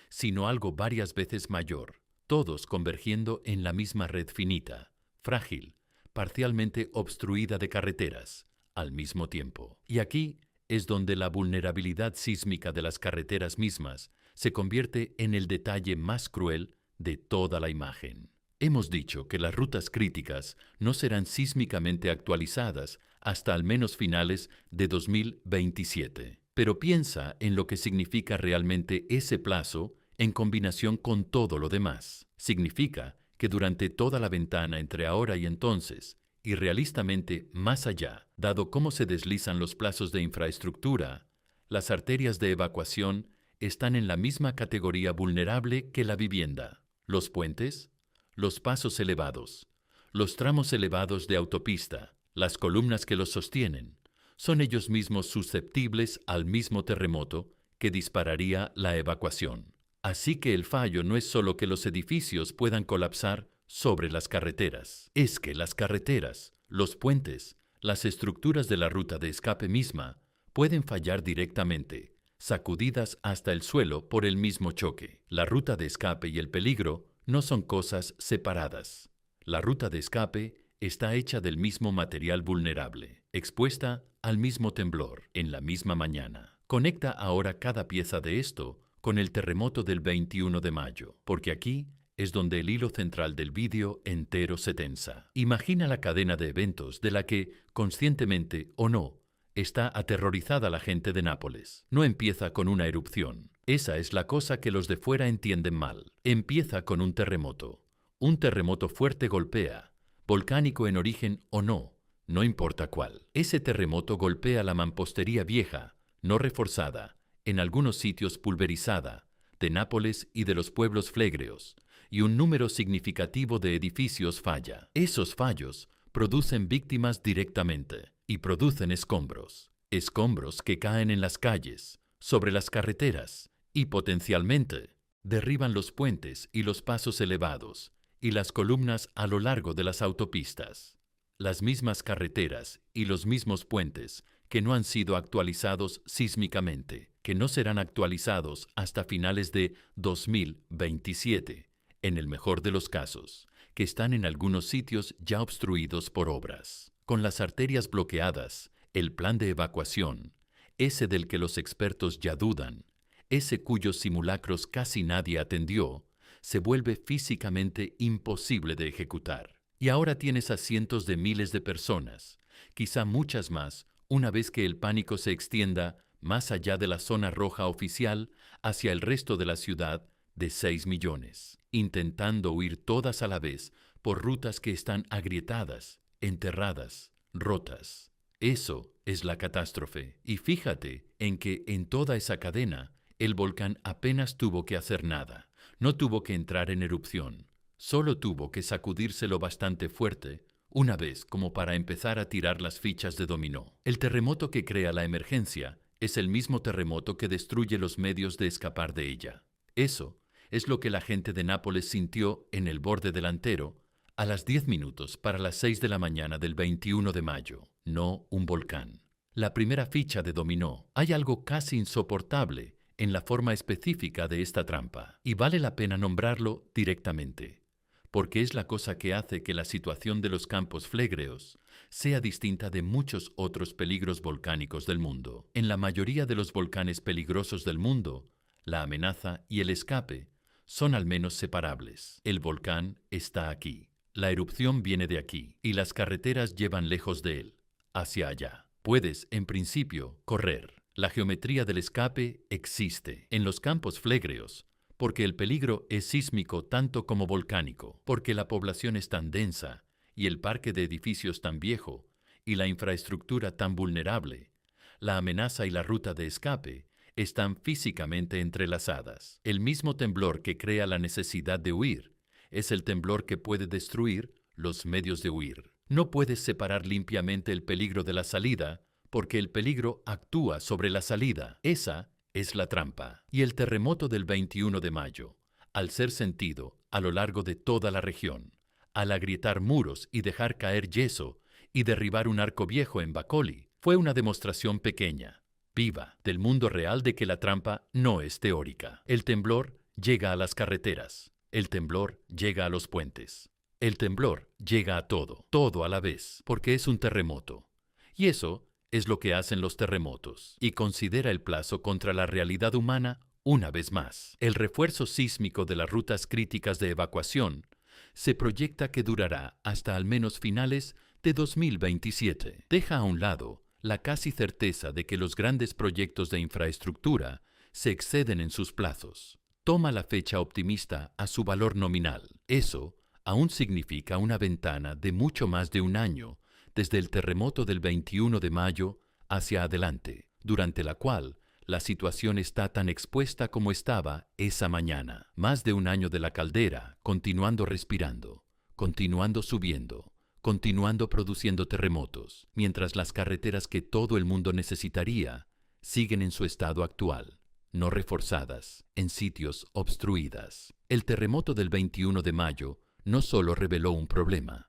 sino algo varias veces mayor, todos convergiendo en la misma red finita, frágil, parcialmente obstruida de carreteras, al mismo tiempo. Y aquí es donde la vulnerabilidad sísmica de las carreteras mismas se convierte en el detalle más cruel de toda la imagen. Hemos dicho que las rutas críticas no serán sísmicamente actualizadas hasta al menos finales de 2027. Pero piensa en lo que significa realmente ese plazo en combinación con todo lo demás. Significa que durante toda la ventana entre ahora y entonces, y realistamente más allá, dado cómo se deslizan los plazos de infraestructura, las arterias de evacuación están en la misma categoría vulnerable que la vivienda. Los puentes, los pasos elevados, los tramos elevados de autopista, las columnas que los sostienen, son ellos mismos susceptibles al mismo terremoto que dispararía la evacuación. Así que el fallo no es solo que los edificios puedan colapsar sobre las carreteras, es que las carreteras, los puentes, las estructuras de la ruta de escape misma pueden fallar directamente, sacudidas hasta el suelo por el mismo choque. La ruta de escape y el peligro no son cosas separadas. La ruta de escape está hecha del mismo material vulnerable, expuesta al mismo temblor, en la misma mañana. Conecta ahora cada pieza de esto con el terremoto del 21 de mayo, porque aquí es donde el hilo central del vídeo entero se tensa. Imagina la cadena de eventos de la que, conscientemente o no, está aterrorizada la gente de Nápoles. No empieza con una erupción. Esa es la cosa que los de fuera entienden mal. Empieza con un terremoto. Un terremoto fuerte golpea, volcánico en origen o no, no importa cuál. Ese terremoto golpea la mampostería vieja, no reforzada, en algunos sitios pulverizada, de Nápoles y de los pueblos flegreos, y un número significativo de edificios falla. Esos fallos producen víctimas directamente y producen escombros. Escombros que caen en las calles, sobre las carreteras y potencialmente derriban los puentes y los pasos elevados y las columnas a lo largo de las autopistas. Las mismas carreteras y los mismos puentes que no han sido actualizados sísmicamente, que no serán actualizados hasta finales de 2027, en el mejor de los casos, que están en algunos sitios ya obstruidos por obras. Con las arterias bloqueadas, el plan de evacuación, ese del que los expertos ya dudan, ese cuyos simulacros casi nadie atendió, se vuelve físicamente imposible de ejecutar. Y ahora tienes a cientos de miles de personas, quizá muchas más, una vez que el pánico se extienda más allá de la zona roja oficial hacia el resto de la ciudad de 6 millones, intentando huir todas a la vez por rutas que están agrietadas, enterradas, rotas. Eso es la catástrofe. Y fíjate en que en toda esa cadena, el volcán apenas tuvo que hacer nada. No tuvo que entrar en erupción. Solo tuvo que sacudírselo bastante fuerte, una vez como para empezar a tirar las fichas de dominó. El terremoto que crea la emergencia es el mismo terremoto que destruye los medios de escapar de ella. Eso es lo que la gente de Nápoles sintió en el borde delantero a las 10 minutos para las 6 de la mañana del 21 de mayo, no un volcán. La primera ficha de dominó. Hay algo casi insoportable en la forma específica de esta trampa, y vale la pena nombrarlo directamente, porque es la cosa que hace que la situación de los campos flégreos sea distinta de muchos otros peligros volcánicos del mundo. En la mayoría de los volcanes peligrosos del mundo, la amenaza y el escape son al menos separables. El volcán está aquí. La erupción viene de aquí, y las carreteras llevan lejos de él, hacia allá. Puedes, en principio, correr. La geometría del escape existe en los campos flégreos, porque el peligro es sísmico tanto como volcánico, porque la población es tan densa, y el parque de edificios tan viejo, y la infraestructura tan vulnerable. La amenaza y la ruta de escape están físicamente entrelazadas. El mismo temblor que crea la necesidad de huir es el temblor que puede destruir los medios de huir. No puedes separar limpiamente el peligro de la salida, porque el peligro actúa sobre la salida. Esa es la trampa. Y el terremoto del 21 de mayo, al ser sentido a lo largo de toda la región, al agrietar muros y dejar caer yeso y derribar un arco viejo en Bacoli, fue una demostración pequeña, viva, del mundo real de que la trampa no es teórica. El temblor llega a las carreteras. El temblor llega a los puentes. El temblor llega a todo, todo a la vez, porque es un terremoto. Y eso es lo que hacen los terremotos. Y considera el plazo contra la realidad humana una vez más. El refuerzo sísmico de las rutas críticas de evacuación se proyecta que durará hasta al menos finales de 2027. Deja a un lado la casi certeza de que los grandes proyectos de infraestructura se exceden en sus plazos. Toma la fecha optimista a su valor nominal. Eso aún significa una ventana de mucho más de un año desde el terremoto del 21 de mayo hacia adelante, durante la cual la situación está tan expuesta como estaba esa mañana. Más de un año de la caldera, continuando respirando, continuando subiendo, continuando produciendo terremotos, mientras las carreteras que todo el mundo necesitaría siguen en su estado actual, no reforzadas, en sitios obstruidas. El terremoto del 21 de mayo no solo reveló un problema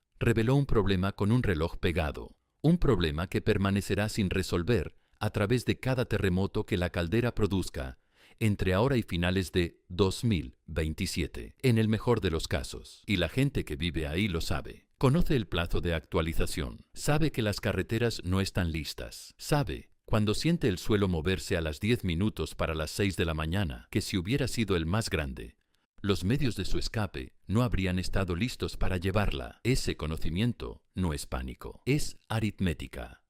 con un reloj pegado, un problema que permanecerá sin resolver a través de cada terremoto que la caldera produzca entre ahora y finales de 2027, en el mejor de los casos. Y la gente que vive ahí lo sabe. Conoce el plazo de actualización, sabe que las carreteras no están listas, sabe, cuando siente el suelo moverse a las 10 minutos para las 6 de la mañana, que si hubiera sido el más grande, los medios de su escape no habrían estado listos para llevarla. Ese conocimiento no es pánico, es aritmética.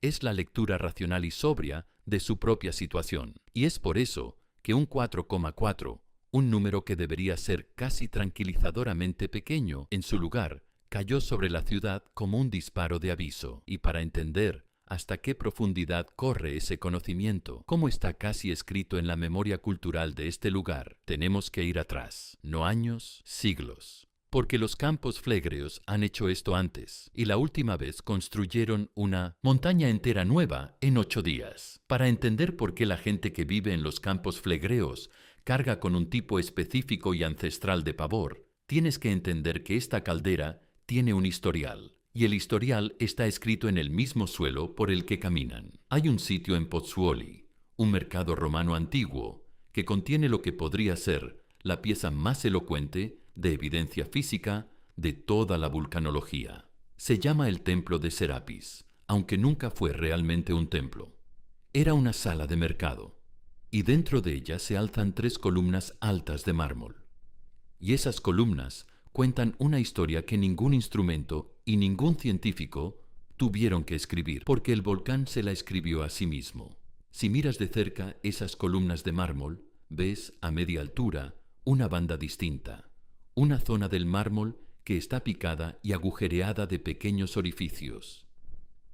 Es la lectura racional y sobria de su propia situación. Y es por eso que un 4,4, un número que debería ser casi tranquilizadoramente pequeño en su lugar, cayó sobre la ciudad como un disparo de aviso. Y para entender hasta qué profundidad corre ese conocimiento, cómo está casi escrito en la memoria cultural de este lugar, tenemos que ir atrás, no años, siglos. Porque los campos flégreos han hecho esto antes, y la última vez construyeron una montaña entera nueva en 8 días. Para entender por qué la gente que vive en los campos flégreos carga con un tipo específico y ancestral de pavor, tienes que entender que esta caldera tiene un historial. Y el historial está escrito en el mismo suelo por el que caminan. Hay un sitio en Pozzuoli, un mercado romano antiguo, que contiene lo que podría ser la pieza más elocuente de evidencia física de toda la vulcanología. Se llama el Templo de Serapis, aunque nunca fue realmente un templo. Era una sala de mercado, y dentro de ella se alzan 3 columnas altas de mármol. Y esas columnas cuentan una historia que ningún instrumento y ningún científico tuvieron que escribir, porque el volcán se la escribió a sí mismo. Si miras de cerca esas columnas de mármol, ves a media altura una banda distinta, una zona del mármol que está picada y agujereada de pequeños orificios.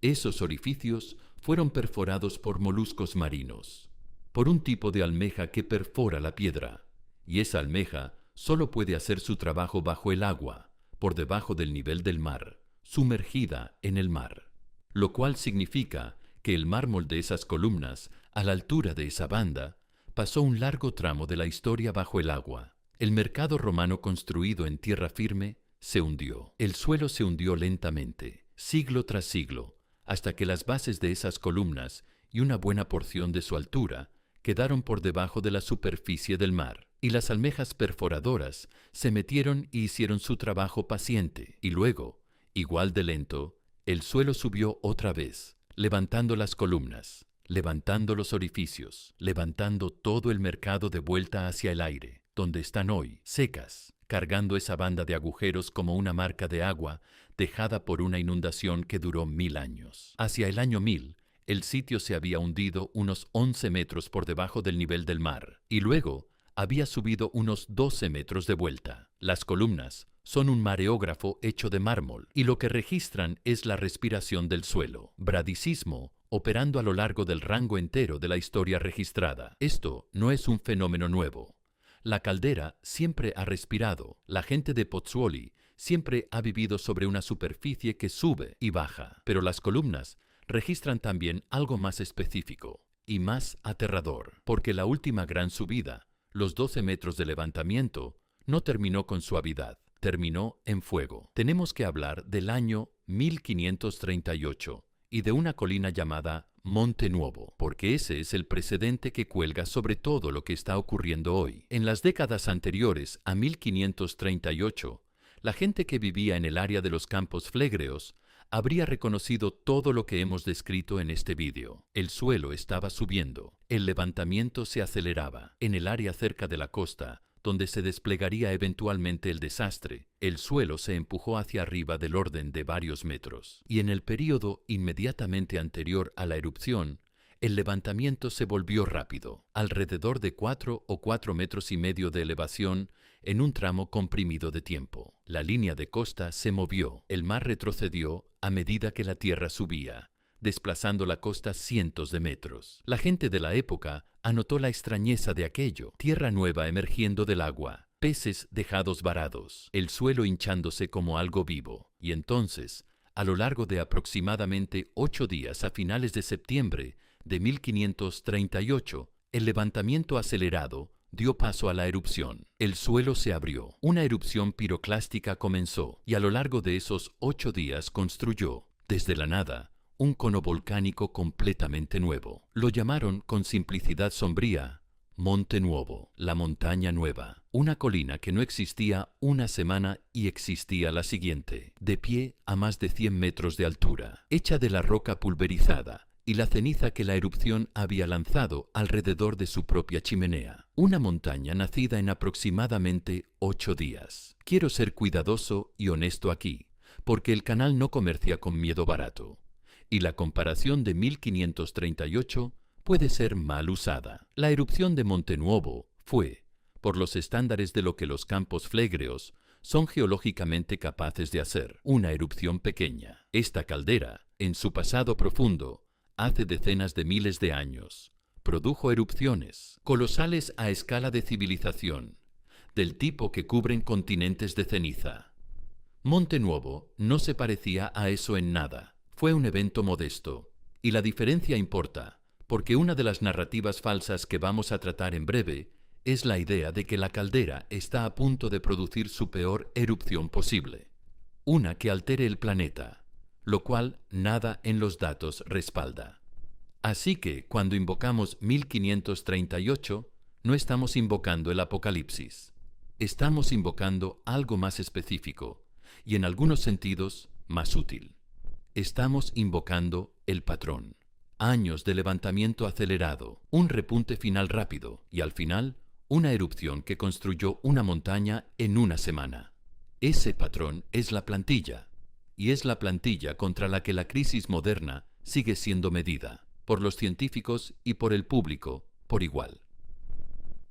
Esos orificios fueron perforados por moluscos marinos, por un tipo de almeja que perfora la piedra, y esa almeja solo puede hacer su trabajo bajo el agua, por debajo del nivel del mar, sumergida en el mar. Lo cual significa que el mármol de esas columnas, a la altura de esa banda, pasó un largo tramo de la historia bajo el agua. El mercado romano construido en tierra firme se hundió. El suelo se hundió lentamente, siglo tras siglo, hasta que las bases de esas columnas y una buena porción de su altura quedaron por debajo de la superficie del mar. Y las almejas perforadoras se metieron y hicieron su trabajo paciente. Y luego, igual de lento, el suelo subió otra vez, levantando las columnas, levantando los orificios, levantando todo el mercado de vuelta hacia el aire, donde están hoy, secas, cargando esa banda de agujeros como una marca de agua dejada por una inundación que duró 1000 años. Hacia el año 1000, el sitio se había hundido unos 11 metros por debajo del nivel del mar, y luego había subido unos 12 metros de vuelta. Las columnas son un mareógrafo hecho de mármol, y lo que registran es la respiración del suelo. Bradicismo operando a lo largo del rango entero de la historia registrada. Esto no es un fenómeno nuevo. La caldera siempre ha respirado. La gente de Pozzuoli siempre ha vivido sobre una superficie que sube y baja. Pero las columnas registran también algo más específico y más aterrador, porque la última gran subida, los 12 metros de levantamiento, no terminó con suavidad, terminó en fuego. Tenemos que hablar del año 1538 y de una colina llamada Monte Nuovo, porque ese es el precedente que cuelga sobre todo lo que está ocurriendo hoy. En las décadas anteriores a 1538, la gente que vivía en el área de los Campos Flegreos habría reconocido todo lo que hemos descrito en este vídeo. El suelo estaba subiendo, el levantamiento se aceleraba. En el área cerca de la costa, donde se desplegaría eventualmente el desastre, el suelo se empujó hacia arriba del orden de varios metros. Y en el período inmediatamente anterior a la erupción, el levantamiento se volvió rápido, alrededor de 4 o 4,5 metros de elevación en un tramo comprimido de tiempo. La línea de costa se movió, el mar retrocedió a medida que la tierra subía, desplazando la costa cientos de metros. La gente de la época anotó la extrañeza de aquello, tierra nueva emergiendo del agua, peces dejados varados, el suelo hinchándose como algo vivo. Y entonces, a lo largo de aproximadamente 8 días a finales de septiembre de 1538, el levantamiento acelerado dio paso a la erupción. El suelo se abrió, una erupción piroclástica comenzó, y a lo largo de esos 8 días construyó, desde la nada, un cono volcánico completamente nuevo. Lo llamaron con simplicidad sombría Monte Nuovo, la montaña nueva, una colina que no existía una semana y existía la siguiente, de pie a más de 100 metros de altura, hecha de la roca pulverizada y la ceniza que la erupción había lanzado alrededor de su propia chimenea. Una montaña nacida en aproximadamente 8 días. Quiero ser cuidadoso y honesto aquí, porque el canal no comercia con miedo barato, y la comparación de 1538 puede ser mal usada. La erupción de Monte Nuovo fue, por los estándares de lo que los Campos Flegreos son geológicamente capaces de hacer, una erupción pequeña. Esta caldera, en su pasado profundo, hace decenas de miles de años, produjo erupciones colosales a escala de civilización, del tipo que cubren continentes de ceniza. Monte Nuovo no se parecía a eso en nada. Fue un evento modesto, y la diferencia importa, porque una de las narrativas falsas que vamos a tratar en breve es la idea de que la caldera está a punto de producir su peor erupción posible, una que altere el planeta, lo cual nada en los datos respalda. Así que, cuando invocamos 1538, no estamos invocando el apocalipsis. Estamos invocando algo más específico, y en algunos sentidos, más útil. Estamos invocando el patrón. Años de levantamiento acelerado, un repunte final rápido, y al final, una erupción que construyó una montaña en una semana. Ese patrón es la plantilla, y es la plantilla contra la que la crisis moderna sigue siendo medida, por los científicos y por el público, por igual.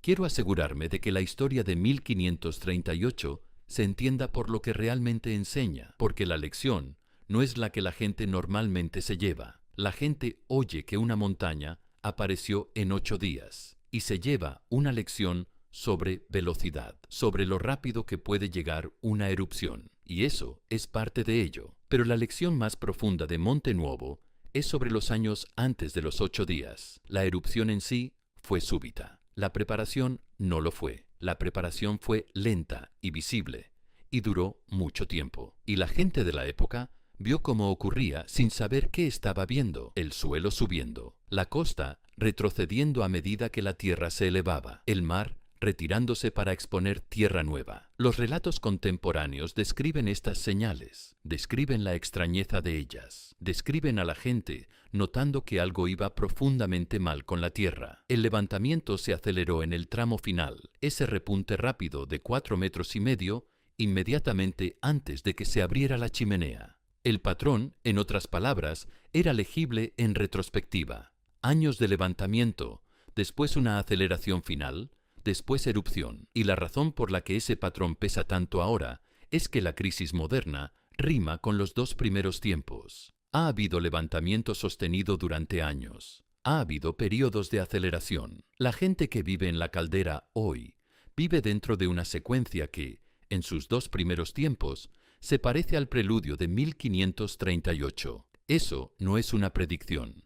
Quiero asegurarme de que la historia de 1538 se entienda por lo que realmente enseña, porque la lección no es la que la gente normalmente se lleva. La gente oye que una montaña apareció en 8 días y se lleva una lección sobre velocidad, sobre lo rápido que puede llegar una erupción, y eso es parte de ello. Pero la lección más profunda de Monte Nuovo es sobre los años antes de los 8 días. La erupción en sí fue súbita. La preparación no lo fue. La preparación fue lenta y visible, y duró mucho tiempo. Y la gente de la época vio cómo ocurría sin saber qué estaba viendo: el suelo subiendo, la costa retrocediendo a medida que la tierra se elevaba, el mar retirándose para exponer tierra nueva. Los relatos contemporáneos describen estas señales, describen la extrañeza de ellas, describen a la gente notando que algo iba profundamente mal con la tierra. El levantamiento se aceleró en el tramo final, ese repunte rápido de 4,5 metros, inmediatamente antes de que se abriera la chimenea. El patrón, en otras palabras, era legible en retrospectiva. Años de levantamiento, después una aceleración final, después erupción. Y la razón por la que ese patrón pesa tanto ahora es que la crisis moderna rima con los 2 primeros tiempos. Ha habido levantamiento sostenido durante años. Ha habido periodos de aceleración. La gente que vive en la caldera hoy vive dentro de una secuencia que, en sus 2 primeros tiempos, se parece al preludio de 1538. Eso no es una predicción.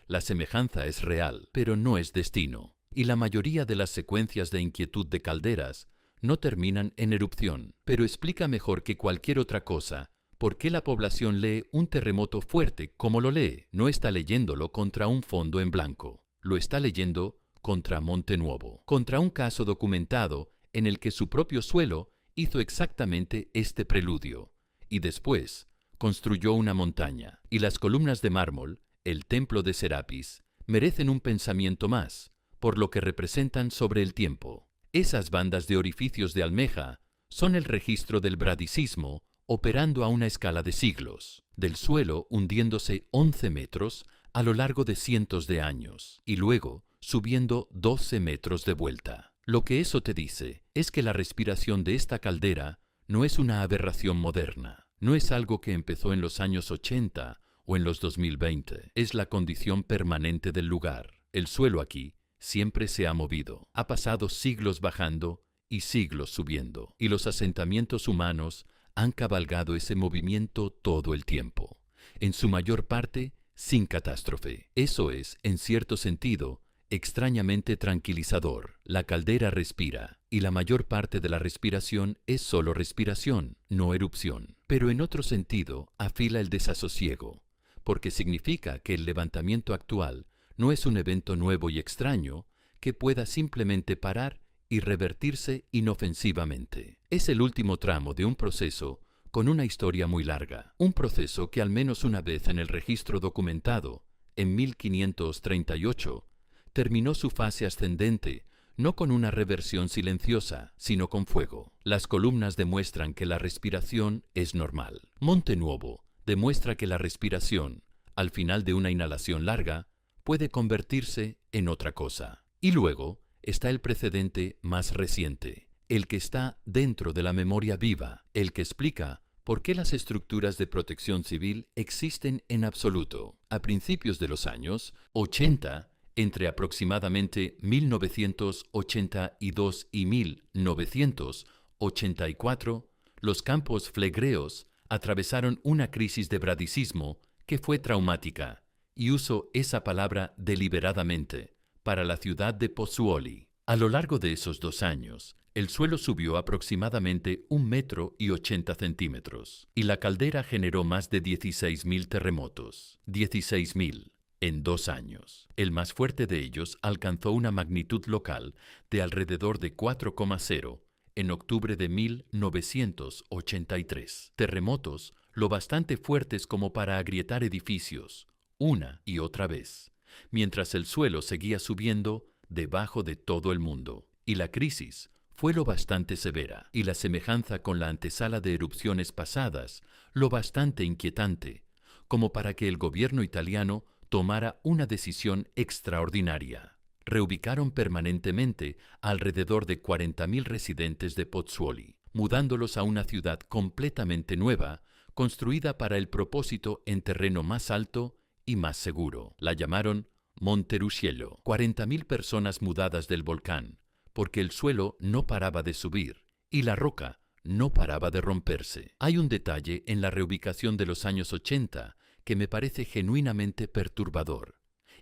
La semejanza es real, pero no es destino. Y la mayoría de las secuencias de inquietud de calderas no terminan en erupción, pero explica mejor que cualquier otra cosa por qué la población lee un terremoto fuerte como lo lee. No está leyéndolo contra un fondo en blanco, lo está leyendo contra Monte Nuovo, contra un caso documentado en el que su propio suelo hizo exactamente este preludio, y después construyó una montaña. Y las columnas de mármol, el templo de Serapis, merecen un pensamiento más, por lo que representan sobre el tiempo. Esas bandas de orificios de almeja son el registro del bradicismo operando a una escala de siglos, del suelo hundiéndose 11 metros a lo largo de cientos de años, y luego subiendo 12 metros de vuelta. Lo que eso te dice es que la respiración de esta caldera no es una aberración moderna, no es algo que empezó en los años 80 o en los 2020, es la condición permanente del lugar. El suelo aquí siempre se ha movido, ha pasado siglos bajando y siglos subiendo, y los asentamientos humanos han cabalgado ese movimiento todo el tiempo, en su mayor parte sin catástrofe. Eso es, en cierto sentido, extrañamente tranquilizador. La caldera respira, y la mayor parte de la respiración es solo respiración, no erupción. Pero en otro sentido, afila el desasosiego, porque significa que el levantamiento actual no es un evento nuevo y extraño que pueda simplemente parar y revertirse inofensivamente. Es el último tramo de un proceso con una historia muy larga, un proceso que al menos una vez en el registro documentado, en 1538, terminó su fase ascendente, no con una reversión silenciosa, sino con fuego. Las columnas demuestran que la respiración es normal. Monte Nuovo demuestra que la respiración, al final de una inhalación larga, puede convertirse en otra cosa. Y luego está el precedente más reciente, el que está dentro de la memoria viva, el que explica por qué las estructuras de protección civil existen en absoluto. A principios de los años 80, entre aproximadamente 1982 y 1984, los campos flegreos atravesaron una crisis de bradicismo que fue traumática, y uso esa palabra deliberadamente, para la ciudad de Pozzuoli. A lo largo de esos 2 años, el suelo subió aproximadamente 1,80 metros, y la caldera generó más de 16.000 terremotos. 16.000 en 2 años. El más fuerte de ellos alcanzó una magnitud local de alrededor de 4,0 en octubre de 1983. Terremotos lo bastante fuertes como para agrietar edificios, una y otra vez, mientras el suelo seguía subiendo debajo de todo el mundo. Y la crisis fue lo bastante severa, y la semejanza con la antesala de erupciones pasadas lo bastante inquietante, como para que el gobierno italiano tomara una decisión extraordinaria. Reubicaron permanentemente alrededor de 40.000 residentes de Pozzuoli, mudándolos a una ciudad completamente nueva, construida para el propósito en terreno más alto y más seguro. La llamaron Monterusciello. 40.000 personas mudadas del volcán, porque el suelo no paraba de subir y la roca no paraba de romperse. Hay un detalle en la reubicación de los años 80 que me parece genuinamente perturbador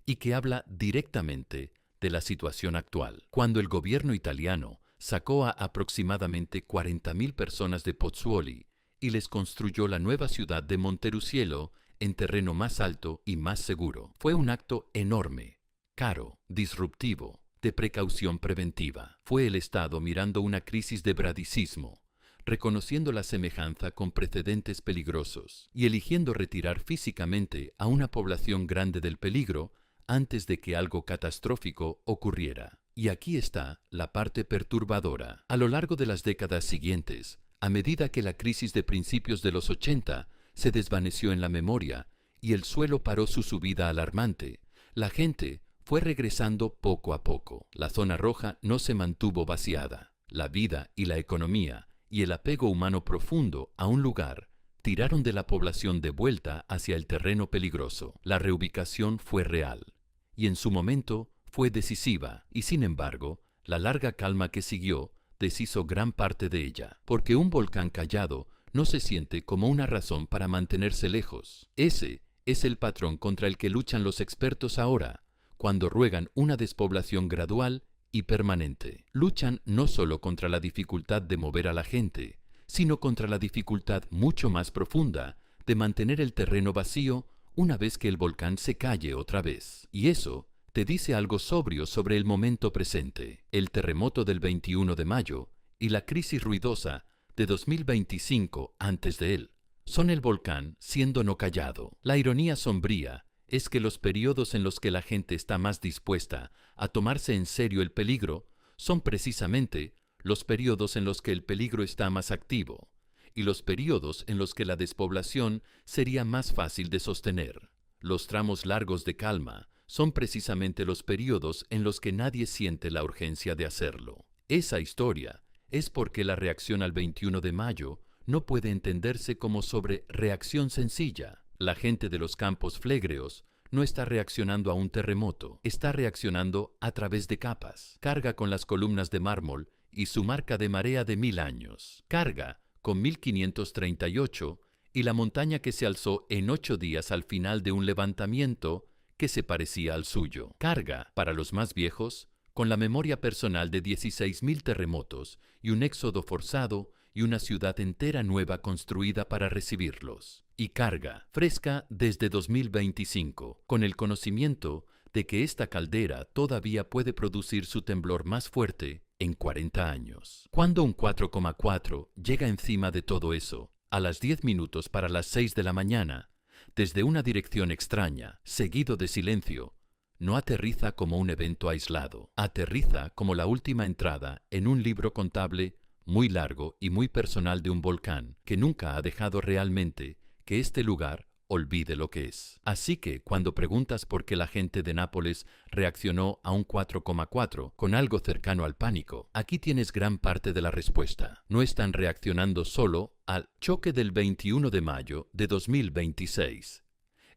y que habla directamente de la situación actual. Cuando el gobierno italiano sacó a aproximadamente 40.000 personas de Pozzuoli y les construyó la nueva ciudad de Monterusciello en terreno más alto y más seguro, fue un acto enorme, caro, disruptivo, de precaución preventiva. Fue el Estado mirando una crisis de bradicismo, reconociendo la semejanza con precedentes peligrosos y eligiendo retirar físicamente a una población grande del peligro antes de que algo catastrófico ocurriera. Y aquí está la parte perturbadora. A lo largo de las décadas siguientes, a medida que la crisis de principios de los 80 se desvaneció en la memoria y el suelo paró su subida alarmante, la gente fue regresando poco a poco. La zona roja no se mantuvo vaciada. La vida y la economía y el apego humano profundo a un lugar tiraron de la población de vuelta hacia el terreno peligroso. La reubicación fue real y en su momento fue decisiva y, sin embargo, la larga calma que siguió deshizo gran parte de ella, porque un volcán callado no se siente como una razón para mantenerse lejos. Ese es el patrón contra el que luchan los expertos ahora, cuando ruegan una despoblación gradual y permanente. Luchan no solo contra la dificultad de mover a la gente, sino contra la dificultad mucho más profunda de mantener el terreno vacío una vez que el volcán se calle otra vez. Y eso te dice algo sobrio sobre el momento presente. El terremoto del 21 de mayo y la crisis ruidosa de 2025 antes de él son el volcán siendo no callado. La ironía sombría es que los periodos en los que la gente está más dispuesta a tomarse en serio el peligro son precisamente los periodos en los que el peligro está más activo y los periodos en los que la despoblación sería más fácil de sostener. Los tramos largos de calma son precisamente los periodos en los que nadie siente la urgencia de hacerlo. Esa historia es porque la reacción al 21 de mayo no puede entenderse como sobre reacción sencilla. La gente de los campos flegreos no está reaccionando a un terremoto, está reaccionando a través de capas. Carga con las columnas de mármol y su marca de marea de 1000 años. Carga con 1538 y la montaña que se alzó en 8 días al final de un levantamiento que se parecía al suyo. Carga, para los más viejos, con la memoria personal de 16.000 terremotos y un éxodo forzado y una ciudad entera nueva construida para recibirlos. Y carga, fresca desde 2025, con el conocimiento de que esta caldera todavía puede producir su temblor más fuerte en 40 años. Cuando un 4,4 llega encima de todo eso, a las 10 minutos para las 6 de la mañana, desde una dirección extraña, seguido de silencio, no aterriza como un evento aislado, aterriza como la última entrada en un libro contable muy largo y muy personal de un volcán que nunca ha dejado realmente que este lugar olvide lo que es. Así que, cuando preguntas por qué la gente de Nápoles reaccionó a un 4,4 con algo cercano al pánico, aquí tienes gran parte de la respuesta. No están reaccionando solo al choque del 21 de mayo de 2026.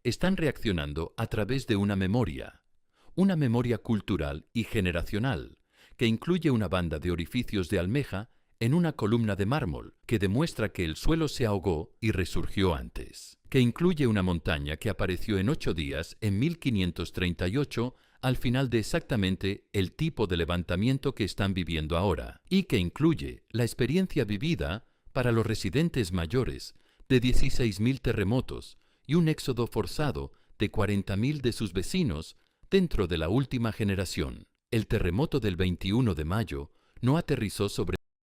Están reaccionando a través de una memoria cultural y generacional, que incluye una banda de orificios de almeja en una columna de mármol que demuestra que el suelo se ahogó y resurgió antes, que incluye una montaña que apareció en 8 días en 1538 al final de exactamente el tipo de levantamiento que están viviendo ahora, y que incluye la experiencia vivida para los residentes mayores de 16.000 terremotos y un éxodo forzado de 40.000 de sus vecinos dentro de la última generación. El terremoto del 21 de mayo no aterrizó sobre